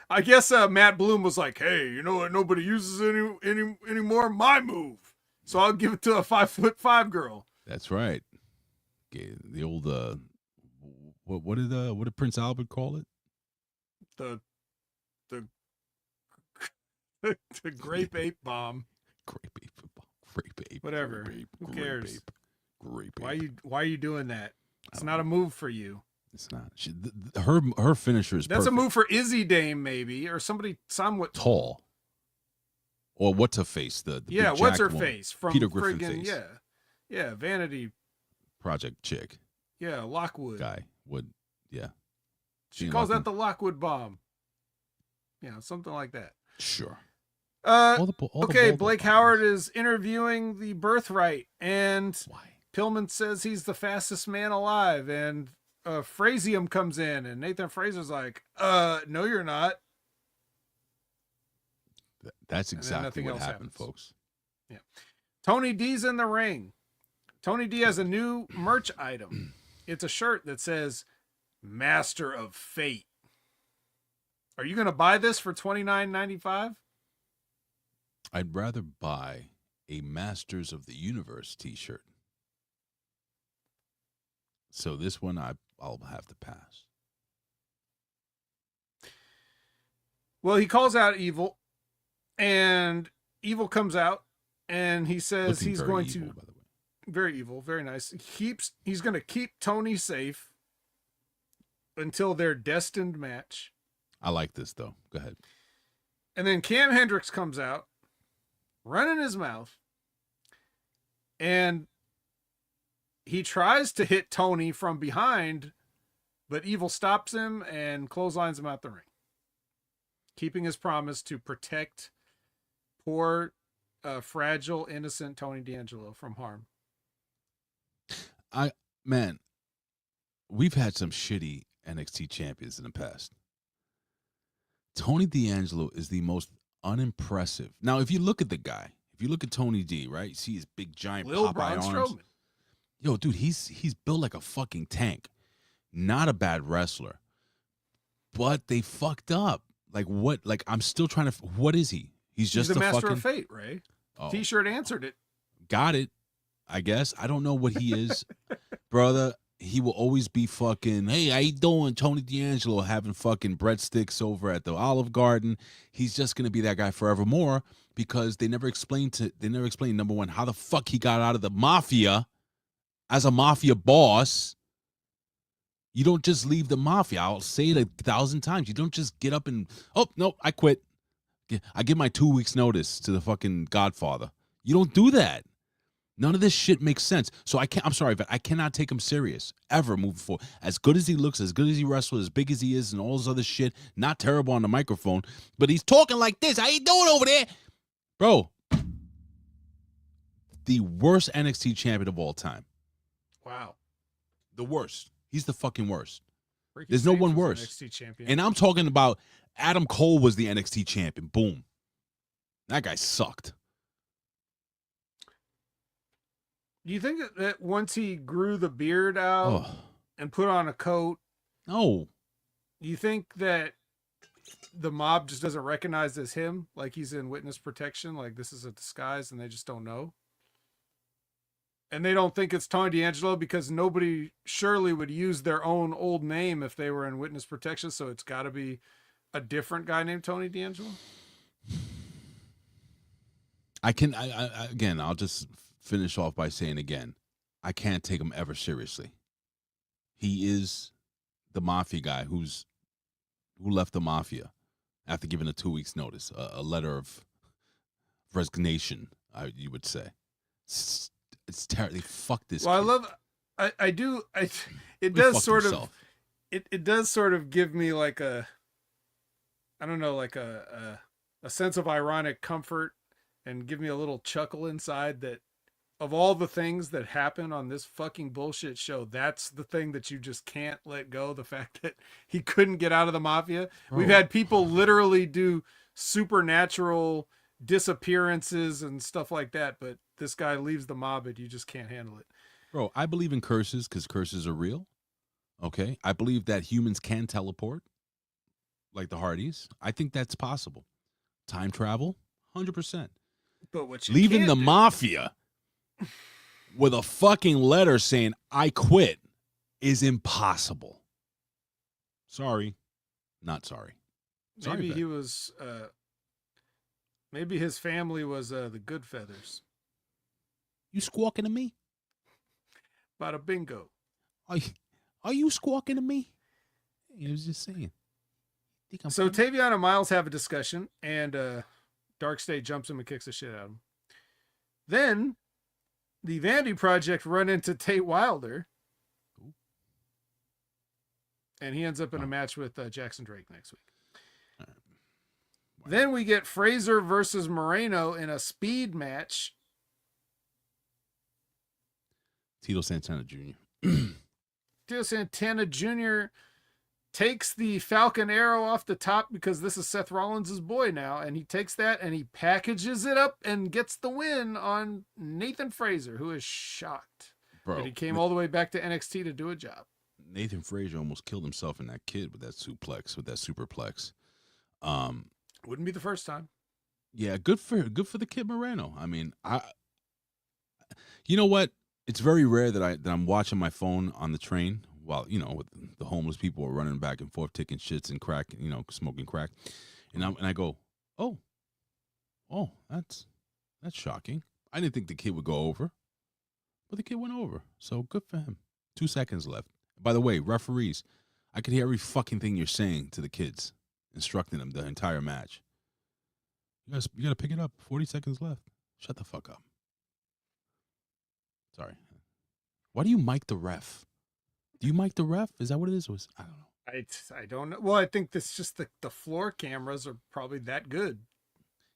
Matt Bloom was like, "Hey, you know what? Nobody uses anymore. My move. So I'll give it to a 5'5" girl." That's right. Okay, the old what did Prince Albert call it? The the grape ape bomb. Grape ape. Whatever. Grape ape, Who grape cares? ape, grape Why are you doing that? It's not a move for you. It's not. Her finisher is That's perfect. a move for Izzy Dame maybe, or somebody somewhat Tall. Or what's her face? The yeah, big what's her jacked woman. face from Peter Griffin friggin' face. yeah, Vanity. Project chick Yeah, Lockwood. guy would She calls that the Lockwood bomb. Yeah, something like that. Sure. Okay, ball Blake bombs. Howard is interviewing the Birthright, and Pillman says he's the fastest man alive, and Frasium comes in, and Nathan Fraser's like, no, you're not. That's And then exactly nothing what else happened, happens. folks. Yeah. Tony D's in the ring. Tony D has a new merch item. It's a shirt that says Master of Fate. Are you going to buy this for $29.95? I'd rather buy a Masters of the Universe t-shirt. So this one I'll have to pass. Well, he calls out Evil, and Evil comes out, and he says Looking he's very going evil, to by the way. very evil, very nice. He's going to keep Tony safe until their destined match. I like this though. Go ahead. And then Cam Hendrix comes out, running his mouth, and he tries to hit Tony from behind, but Evil stops him and clotheslines him out the ring, keeping his promise to protect poor, fragile, innocent Tony D'Angelo from harm. Man, we've had some shitty NXT champions in the past. Tony D'Angelo is the most unimpressive. Now, if you look at the guy, if you look at Tony D, right? You see his big giant Lil Popeye Braun arms. Strowman. Yo, dude, he's built like a fucking tank. Not a bad wrestler. But they fucked up. Like what? Like I'm still trying to. What is he? He's just the a Master fucking of Fate, Ray. Oh. T-shirt answered it. Got it. I guess. I don't know what he is. Brother, he will always be fucking, hey, how you doing? Tony D'Angelo having fucking breadsticks over at the Olive Garden. He's just going to be that guy forevermore because they never explained, number one, how the fuck he got out of the mafia as a mafia boss. You don't just leave the mafia. I'll say it 1,000 times. You don't just get up and, oh, no, I quit. I give my 2 weeks notice to the fucking Godfather. You don't do that. None of this shit makes sense. So I'm sorry, but I cannot take him serious ever moving forward. As good as he looks, as good as he wrestles, as big as he is, and all this other shit, not terrible on the microphone, but he's talking like this. How you doing over there? Bro, the worst NXT champion of all time. Wow. The worst. He's the fucking worst. Ricky There's no Starks one was worse. NXT champion. And I'm talking about Adam Cole was the NXT champion. Boom. That guy sucked. Do you think that once he grew the beard out and put on a coat, no, do you think that the mob just doesn't recognize as him, like he's in witness protection, like this is a disguise and they just don't know? And they don't think it's Tony D'Angelo because nobody surely would use their own old name if they were in witness protection, so it's got to be a different guy named Tony D'Angelo? Again, I'll just finish off by saying again, I can't take him ever seriously. He is the mafia guy who left the mafia after giving a 2 weeks notice, a letter of resignation, you would say. It's terrible. Fuck this. Well, kid. It does sort of give me like a I don't know, like a sense of ironic comfort and give me a little chuckle inside that of all the things that happen on this fucking bullshit show, that's the thing that you just can't let go. The fact that he couldn't get out of the mafia. We've had people literally do supernatural disappearances and stuff like that, but this guy leaves the mob and you just can't handle it. Bro, I believe in curses because curses are real. Okay? I believe that humans can teleport, like the Hardys. I think that's possible. Time travel, 100%. But what you leaving can't the do- mafia with a fucking letter saying I quit is impossible. Sorry. Not sorry. Sorry, Maybe Vet. he was maybe his family was the good feathers. You squawking to me? Bada bingo. Are you squawking to me? I was just saying. Think I'm So funny? Tavion and Myles have a discussion, and DarkState jumps him and kicks the shit out of him. Then the Vanity Project run into Tate Wilder, and he ends up in a match with Jackson Drake next week. Wow. Then we get Fraser versus Moreno in a speed match. Tito Santana Jr. Tito Santana Jr. takes the Falcon Arrow off the top because this is Seth Rollins' boy now, and he takes that and he packages it up and gets the win on Nathan Fraser, who is shocked Bro, that he came all the way back to NXT to do a job. Nathan Frazier almost killed himself in that kid with that suplex, with that superplex. Wouldn't be the first time. Yeah, good for the kid Moreno. I mean, you know what? It's very rare that I'm watching my phone on the train while, you know, with the homeless people are running back and forth, taking shits and crack, you know, smoking crack, and I go, oh, that's shocking. I didn't think the kid would go over, but the kid went over. So good for him. 2 seconds left. By the way, referees, I could hear every fucking thing you're saying to the kids, instructing them the entire match. You gotta pick it up. 40 seconds left. Shut the fuck up. Sorry. Why do you mic the ref? Do you mic the ref? Is that what it is? I don't know. I don't know. Well, I think this just the floor cameras are probably that good.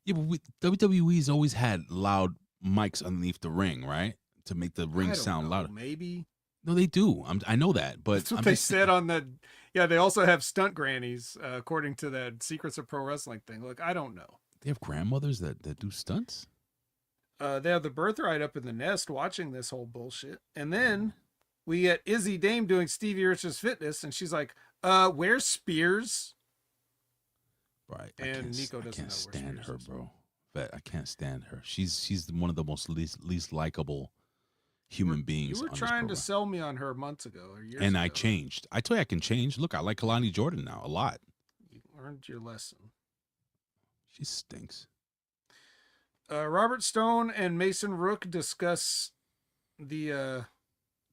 Yeah, but WWE's always had loud mics underneath the ring, right? To make the ring I don't sound know, louder. Maybe. No, they do. I know that, but That's what I'm they just said on the. Yeah, they also have stunt grannies, according to that Secrets of Pro Wrestling thing. Look, I don't know. They have grandmothers that do stunts? They have the birthright up in the nest watching this whole bullshit. And then we get Izzy Dame doing Stevie Rich's Fitness, and she's like, where's Spears? Right. And Niko doesn't know I can't where stand Spears her, is. bro. But I can't stand her. She's one of the most least likable human beings. You were on this trying to program. sell me on her months ago or years And ago. I changed. I told you I can change. Look, I like Kalani Jordan now a lot. You learned your lesson. She stinks. Robert Stone and Mason Rook discuss the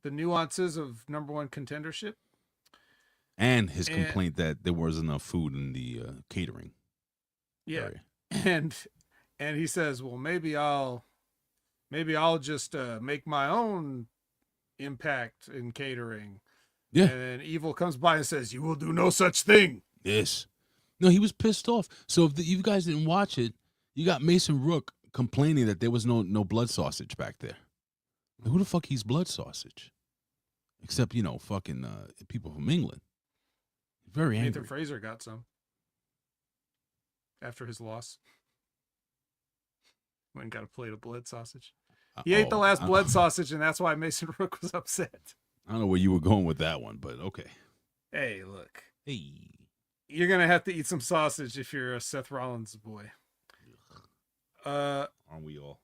nuances of number one contendership. And his complaint that there wasn't enough food in the catering. Yeah. area. And he says, well, maybe I'll just make my own impact in catering. Yeah. And then Evil comes by and says, you will do no such thing. Yes. No, he was pissed off. So if you guys didn't watch it, you got Mason Rook complaining that there was no blood sausage back there. Like, who the fuck eats blood sausage? Except, you know, fucking people from England. Very angry. Nathan Fraser got some after his loss. Went and got a plate of blood sausage. He ate the last blood sausage, and that's why Mason Rook was upset. I don't know where you were going with that one, but okay. Hey, look. Hey. You're going to have to eat some sausage if you're a Seth Rollins boy. Aren't we all?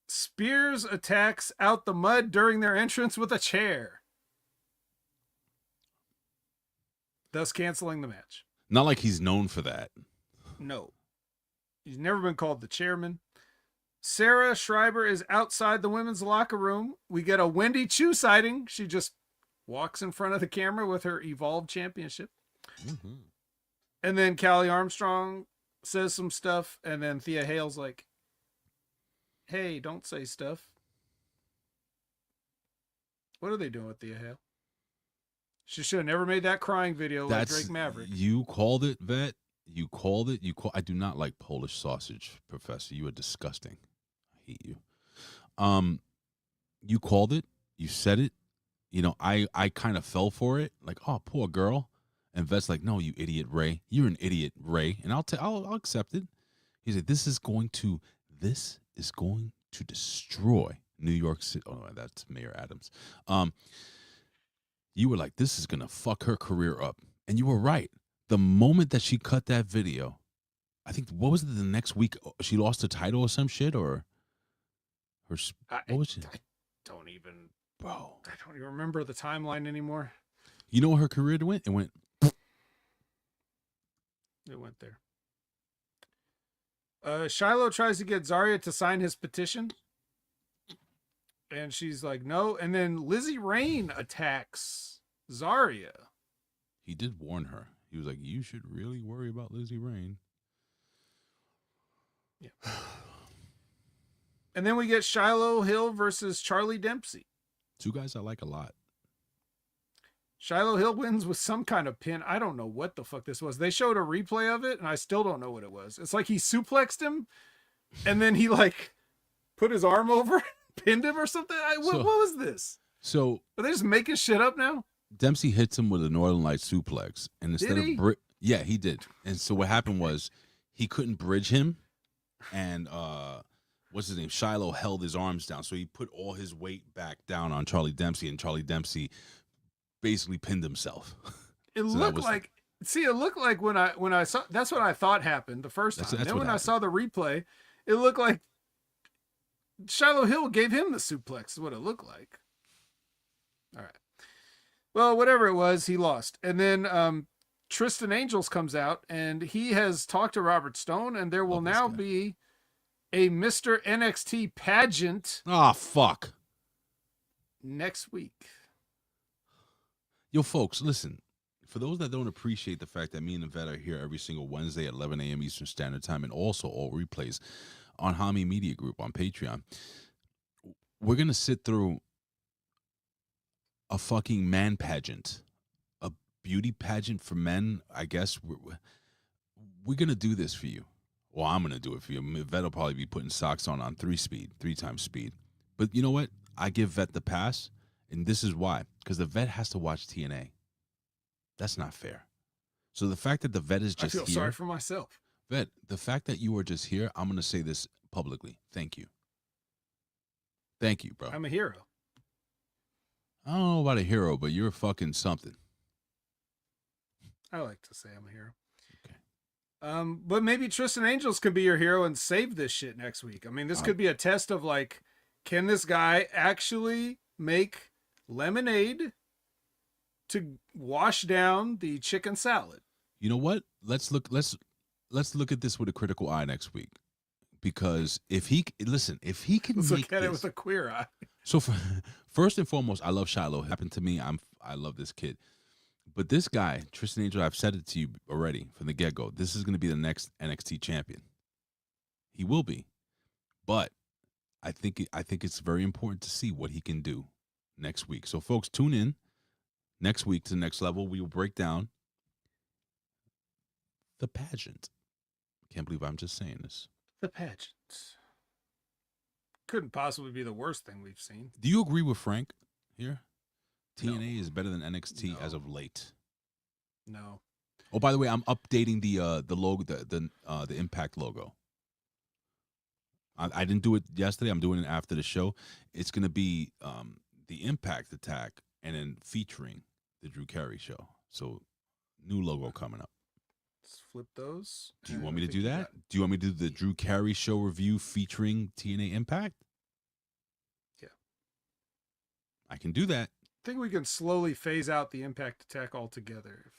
Spears attacks out the mud during their entrance with a chair, thus canceling the match. Not like he's known for that. No. He's never been called the chairman. Sarah Schreiber is outside the women's locker room. We get a Wendy Chu sighting. She just walks in front of the camera with her Evolve Championship. Mm-hmm. And then Callie Armstrong says some stuff. And then Thea Hale's like, hey, don't say stuff. What are they doing with Thea Hale? She should have never made that crying video like Drake Maverick. You called it, Vet. You called it. I do not like Polish sausage, Professor. You are disgusting. I hate you. You called it. You said it. You know, I kind of fell for it. Like, oh, poor girl. And Vet's like, no, you idiot, Ray. You're an idiot, Ray. And I'll accept it. He's like, this is going to destroy New York City. Oh, no, that's Mayor Adams. You were like, this is gonna fuck her career up, and you were right. The moment that she cut that video, I think what was it? The next week she lost the title or some shit, or her. What was it? I don't even, bro. I don't even remember the timeline anymore. You know where her career went? It went. It went there. Shiloh tries to get Zaria to sign his petition. And she's like, no. And then Lizzy Rain attacks Zaria. He did warn her. He was like, you should really worry about Lizzy Rain. Yeah. And then we get Shiloh Hill versus Charlie Dempsey. Two guys I like a lot. Shiloh Hill wins with some kind of pin. I don't know what the fuck this was. They showed a replay of it, and I still don't know what it was. It's like he suplexed him, and then he like put his arm over, pinned him or something. What was this? So are they just making shit up now? Dempsey hits him with a Northern Lights suplex, and instead of yeah, he did. And so what happened was he couldn't bridge him, and what's his name? Shiloh held his arms down, so he put all his weight back down on Charlie Dempsey, and Charlie Dempsey basically pinned himself. It looked like when I saw, that's what I thought happened the first time. Then when I saw the replay, it looked like Shiloh Hill gave him the suplex, is what it looked like. All right. Well, whatever it was, he lost. And then Tristan Angels comes out, and he has talked to Robert Stone, and there will now be a Mr. NXT pageant. Oh, fuck. Next week. Yo, folks, listen. For those that don't appreciate the fact that me and Vet are here every single Wednesday at 11 a.m. Eastern Standard Time, and also all replays on Hami Media Group on Patreon, we're going to sit through a fucking man pageant, a beauty pageant for men, I guess. We're going to do this for you. Well, I'm going to do it for you. Vet will probably be putting socks on 3 times speed. But you know what? I give Vet the pass, and this is why. Because the Vet has to watch TNA. That's not fair. So the fact that the Vet is just here. I feel sorry for myself. Vet, the fact that you are just here, I'm going to say this publicly. Thank you. Thank you, bro. I'm a hero. I don't know about a hero, but you're fucking something. I like to say I'm a hero. Okay. But maybe Tristan Angels could be your hero and save this shit next week. I mean, this could be a test of like, can this guy actually make lemonade to wash down the chicken salad? You know what? Let's look at this with a critical eye next week. Because if he can look at it with a queer eye. So first and foremost, I love Shiloh. It happened to me. I love this kid. But this guy, Tristan Angel, I've said it to you already from the get-go. This is going to be the next NXT champion. He will be. But I think it's very important to see what he can do next week. So folks, tune in next week to the next level. We will break down the pageant. Can't believe I'm just saying this. The pageant. Couldn't possibly be the worst thing we've seen. Do you agree with Frank here? TNA is better than NXT as of late. No. Oh, by the way, I'm updating the logo, the Impact logo. I didn't do it yesterday. I'm doing it after the show. It's gonna be the Impact attack and then featuring the Drew Carey show. So new logo coming up. Let's flip those. Do you want me to do that? Do you want me to do the Drew Carey show review featuring TNA Impact? Yeah. I can do that. I think we can slowly phase out the Impact attack altogether if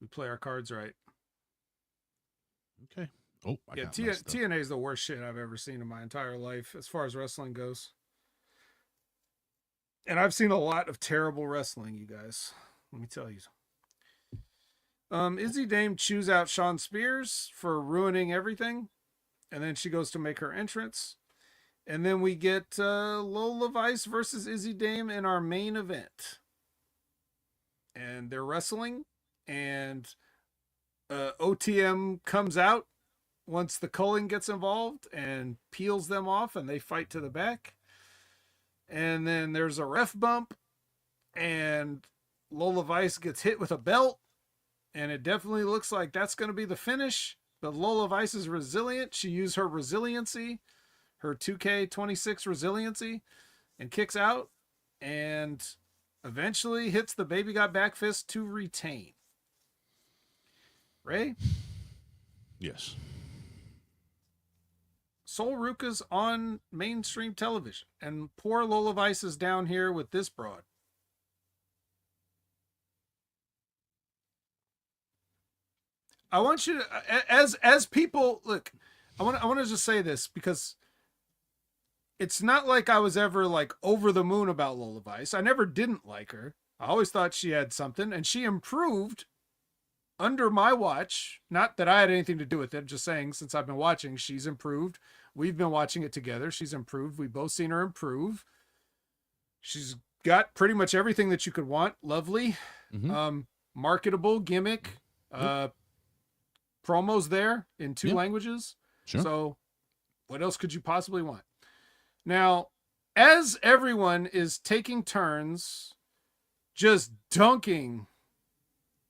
we play our cards right. Okay. Oh, yeah. TNA is the worst shit I've ever seen in my entire life as far as wrestling goes. And I've seen a lot of terrible wrestling, you guys. Let me tell you. Izzy Dame chews out Shawn Spears for ruining everything. And then she goes to make her entrance. And then we get Lola Vice versus Izzy Dame in our main event. And they're wrestling. And OTM comes out once the Culling gets involved and peels them off, and they fight to the back. And then there's a ref bump, and Lola Vice gets hit with a belt, and it definitely looks like that's going to be the finish. But Lola Vice is resilient. She used her resiliency, her 2K26 resiliency, and kicks out, and eventually hits the Baby Got Back fist to retain. Ray? Yes. Sol Ruka's on mainstream television, and poor Lola Vice is down here with this broad. I want you to, as people, look, I want to just say this, because it's not like I was ever like over the moon about Lola Vice. I never didn't like her. I always thought she had something, and she improved under my watch. Not that I had anything to do with it, just saying, since I've been watching, she's improved. We've been watching it together. She's improved. We've both seen her improve. She's got pretty much everything that you could want. Lovely, marketable gimmick, promos there in 2 languages. Sure. So what else could you possibly want? Now, as everyone is taking turns just dunking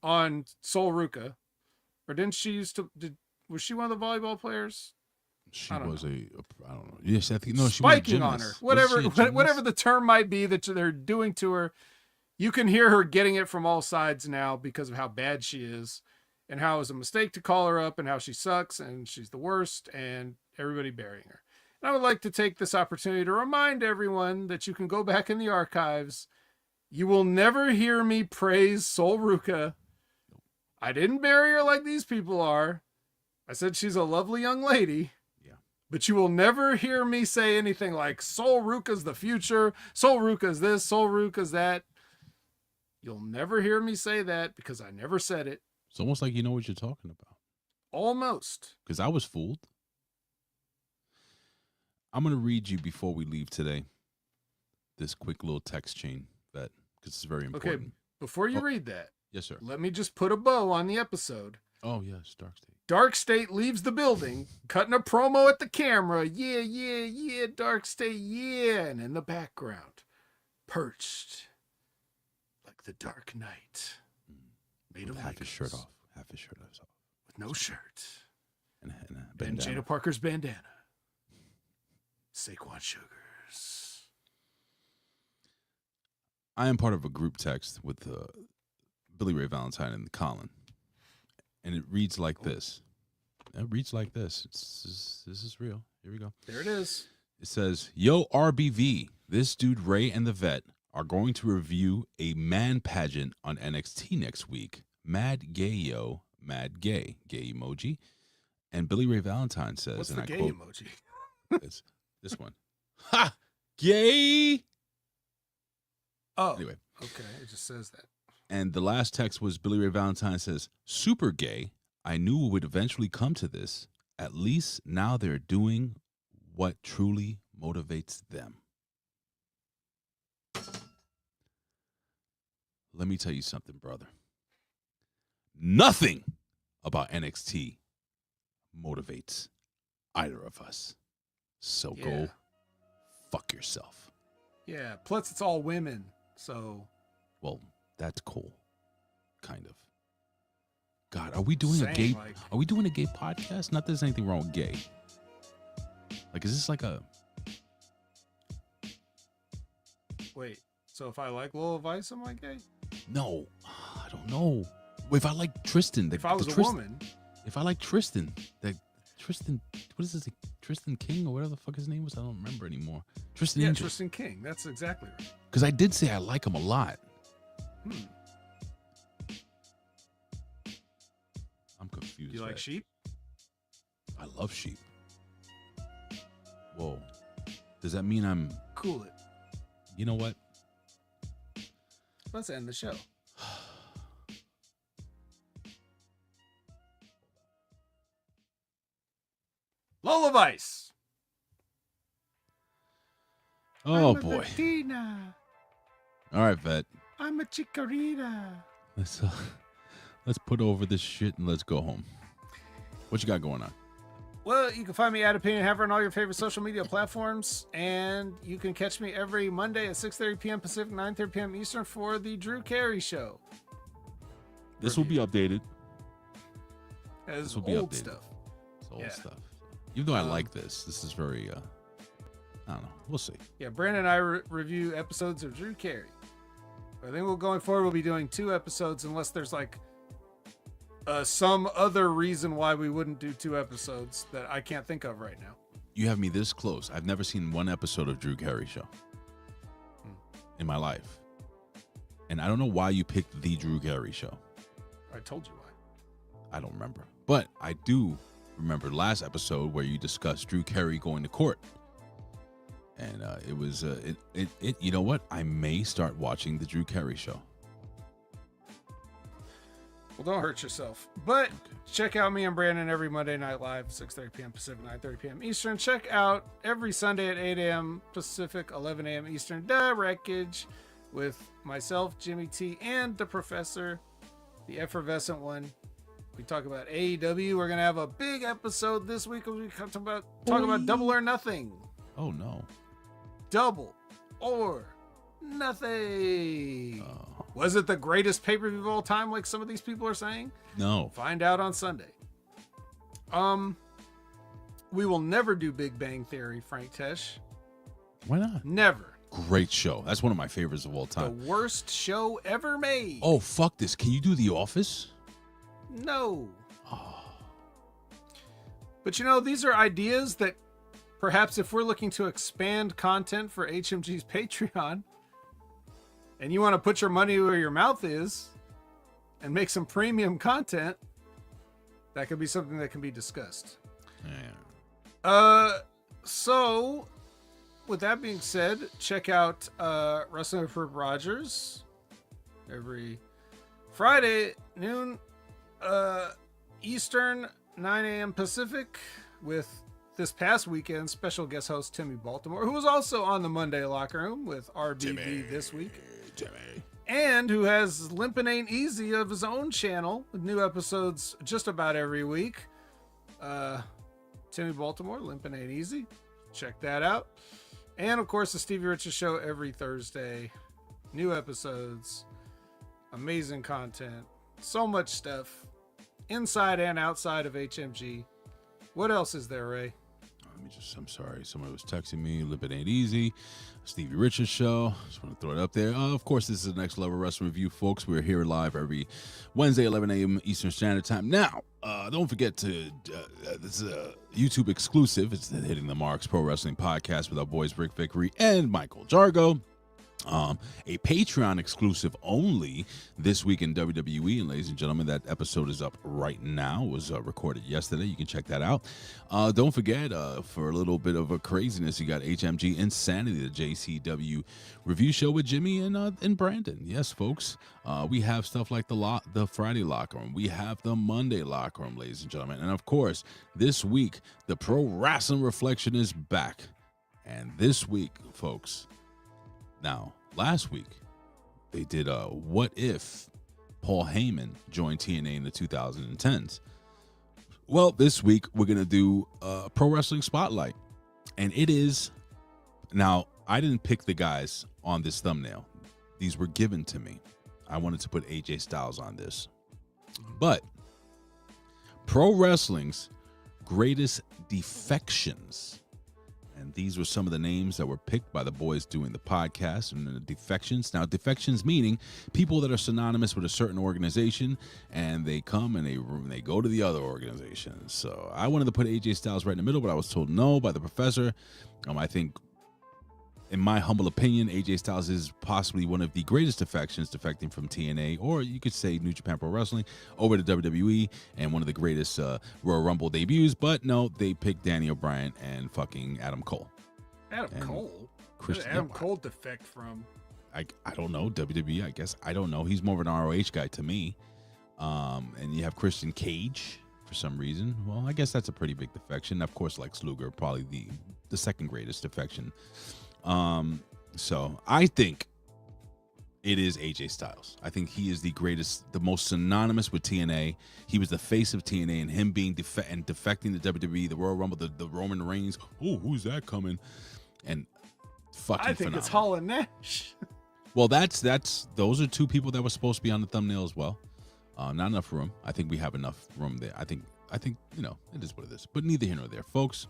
on Sol Ruka, or didn't she used to, was she one of the volleyball players? She was I don't know. Yes, I think, no, she spiking was on her. Whatever the term might be that they're doing to her, you can hear her getting it from all sides now because of how bad she is, and how it was a mistake to call her up, and how she sucks, and she's the worst, and everybody burying her. And I would like to take this opportunity to remind everyone that you can go back in the archives. You will never hear me praise Sol Ruka. I didn't bury her like these people are. I said she's a lovely young lady. Yeah. But you will never hear me say anything like Sol Ruka's the future, Sol Ruka's this, Sol Ruka's that. You'll never hear me say that because I never said it. It's almost like you know what you're talking about. Almost. Because I was fooled. I'm going to read you before we leave today this quick little text chain that, because it's very important. Okay, before you read that. Yes, sir. Let me just put a bow on the episode. Oh, yes, DarkState. DarkState leaves the building, cutting a promo at the camera. Yeah, DarkState, yeah. And in the background, perched like the Dark Knight. Made of half his shirt off. Half his shirt off. With no shirt. And Jada Parker's bandana. Saquon Sugars. I am part of a group text with Billy Ray Valentine and Colin. And it reads like this. It reads like this. This is real. Here we go. There it is. It says, "Yo, RBV, this dude Ray and the Vet are going to review a man pageant on NXT next week. Mad gay, yo. Mad gay. Gay emoji." And Billy Ray Valentine says, What's and the I gay quote, emoji? It's this one. Ha! Gay! Oh. Anyway. Okay, it just says that. And the last text was Billy Ray Valentine says, "Super gay. I knew it would eventually come to this. At least now they're doing what truly motivates them." Let me tell you something, brother. Nothing about NXT motivates either of us. So go fuck yourself. Yeah, plus it's all women, so. Well, that's cool. Kind of. God, are we doing a gay podcast? Not that there's anything wrong with gay. Like, is this like a... Wait, so if I like Lola Vice, am I gay? No, I don't know. If I like Tristan... If I was a woman... If I like Tristan, Tristan, what is this? Tristan King or whatever the fuck his name was? I don't remember anymore. Tristan Angel. Tristan King. That's exactly right. Because I did say I like him a lot. I'm confused. Do you like sheep? I love sheep. Whoa. Does that mean I'm... Cool it. You know what? Let's end the show. Lola Vice. Oh, I'm a boy. Latina. All right, Vet. I'm a chikorita. Let's Let's put over this shit and let's go home. What you got going on? Well, you can find me at Opinion Haver on all your favorite social media platforms, and you can catch me every Monday at 6:30 p.m. Pacific, 9:30 p.m. Eastern for the Drew Carey Show. This will be updated. As will be old updated. stuff. It's old Yeah. stuff. Even though I like this is very, I don't know. We'll see. Yeah, Brandon and I review episodes of Drew Carey. I think going forward, we'll be doing 2 episodes unless there's like some other reason why we wouldn't do 2 episodes that I can't think of right now. You have me this close. I've never seen one episode of Drew Carey Show in my life. And I don't know why you picked the Drew Carey Show. I told you why. I don't remember. But I do remember last episode where you discussed Drew Carey going to court. And it was, you know what? I may start watching the Drew Carey Show. Well, don't hurt yourself. But check out me and Brandon every Monday Night Live, 6:30 p.m. Pacific, 9:30 p.m. Eastern. Check out every Sunday at 8 a.m. Pacific, 11 a.m. Eastern, The Wreckage with myself, Jimmy T, and the Professor, the effervescent one. We talk about AEW. We're going to have a big episode this week. We talk about Double or Nothing. Oh, no. Double or Nothing. Was it the greatest pay-per-view of all time, like some of these people are saying? No. Find out on Sunday. We will never do Big Bang Theory, Frank Tesh. Why not? Never. Great show. That's one of my favorites of all The time. worst show ever made. Oh, fuck this. Can you do The Office? No. But you know, these are ideas that perhaps if we're looking to expand content for HMG's Patreon, and you want to put your money where your mouth is and make some premium content, that could be something that can be discussed. Yeah. So with that being said, check out Wrestling with Rip Rogers every Friday noon Eastern, 9 a.m. Pacific, with this past weekend special guest host Timmy Baltimore, who was also on the Monday Locker Room with RBV this week. Timmy. And who has Limpin' Ain't Easy of his own channel with new episodes just about every week. Timmy Baltimore, Limpin' Ain't Easy. Check that out. And of course, the Stevie Richards Show every Thursday. New episodes. Amazing content. So much stuff. Inside and outside of HMG. What else is there, Ray? I'm sorry. Somebody was texting me. Limpin' Ain't Easy. Stevie Richards Show. Just want to throw it up there. Of course, this is the Next Level Wrestling Review, folks. We're here live every Wednesday, 11 a.m. Eastern Standard Time. Now, don't forget to, this is a YouTube exclusive. It's the Hitting the Marks Pro Wrestling Podcast with our boys Rick Vickery and Michael Jargo. A Patreon exclusive only this week in WWE. And ladies and gentlemen, that episode is up right now. It was recorded yesterday. You can check that out. Don't forget, for a little bit of a craziness, you got HMG Insanity, the JCW review show with Jimmy and Brandon. Yes, folks. We have stuff like the Friday Locker Room. We have the Monday Locker Room, ladies and gentlemen. And of course, this week, the Pro Wrestling Reflection is back. And this week, folks, now, last week, they did What If Paul Heyman joined TNA in the 2010s. Well, this week, we're going to do Pro Wrestling Spotlight. And it is, now, I didn't pick the guys on this thumbnail. These were given to me. I wanted to put AJ Styles on this. But Pro Wrestling's greatest defections. And these were some of the names that were picked by the boys doing the podcast and the defections. Now, defections meaning people that are synonymous with a certain organization, and they come and they go to the other organization. So I wanted to put AJ Styles right in the middle, but I was told no by the professor. I think, in my humble opinion, AJ Styles is possibly one of the greatest defections, defecting from TNA, or you could say New Japan Pro Wrestling, over to WWE, and one of the greatest Royal Rumble debuts. But no, they picked Danny O'Brien and fucking Adam Cole. Adam And Cole? Christian, Where did Adam Cole defect from? I don't know, WWE, I guess. I don't know. He's more of an ROH guy to me. And you have Christian Cage for some reason. Well, I guess that's a pretty big defection. Of course, Lex Luger, probably the second greatest defection. So I think it is AJ Styles. I think he is the greatest, the most synonymous with TNA. He was the face of TNA, and him being defecting the WWE, the Royal Rumble, the Roman Reigns. Oh, who's that coming? And fucking I think phenomenal. it's Hall and Nash. Well, those are two people that were supposed to be on the thumbnail as well. Not enough room. I think we have enough room there. I think it is what it is. But neither here nor there, folks.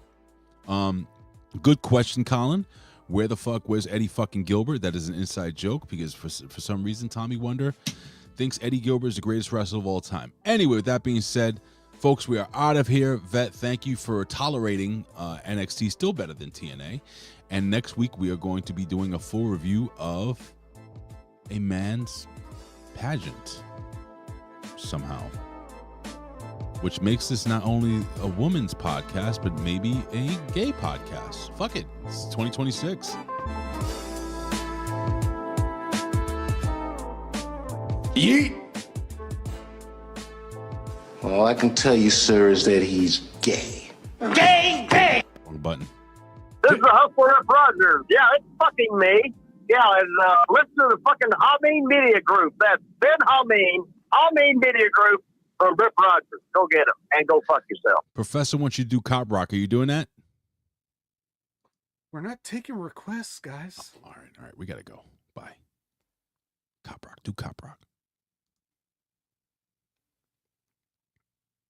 Good question, Colin. Where's Eddie fucking Gilbert? That is an inside joke because for some reason Tommy Wonder thinks Eddie Gilbert is the greatest wrestler of all time. Anyway, with that being said, folks, we are out of here. Vet, thank you for tolerating NXT, still better than TNA. And next week we are going to be doing a full review of a man's pageant somehow, which makes this not only a woman's podcast, but maybe a gay podcast. Fuck it. It's 2026. Yeet. All I can tell you, sir, is that he's gay. Gay, gay! Wrong button. This is the Hustler Rip Rogers. Yeah, it's fucking me. Yeah, and listen to the fucking Hameen Media Group. That's Ben Hameen Media Group from Rip Rogers. Go get him and go fuck yourself. Professor wants you to do Cop Rock. Are you doing that? We're not taking requests, guys. All right. We got to go. Bye. Cop Rock. Do Cop Rock.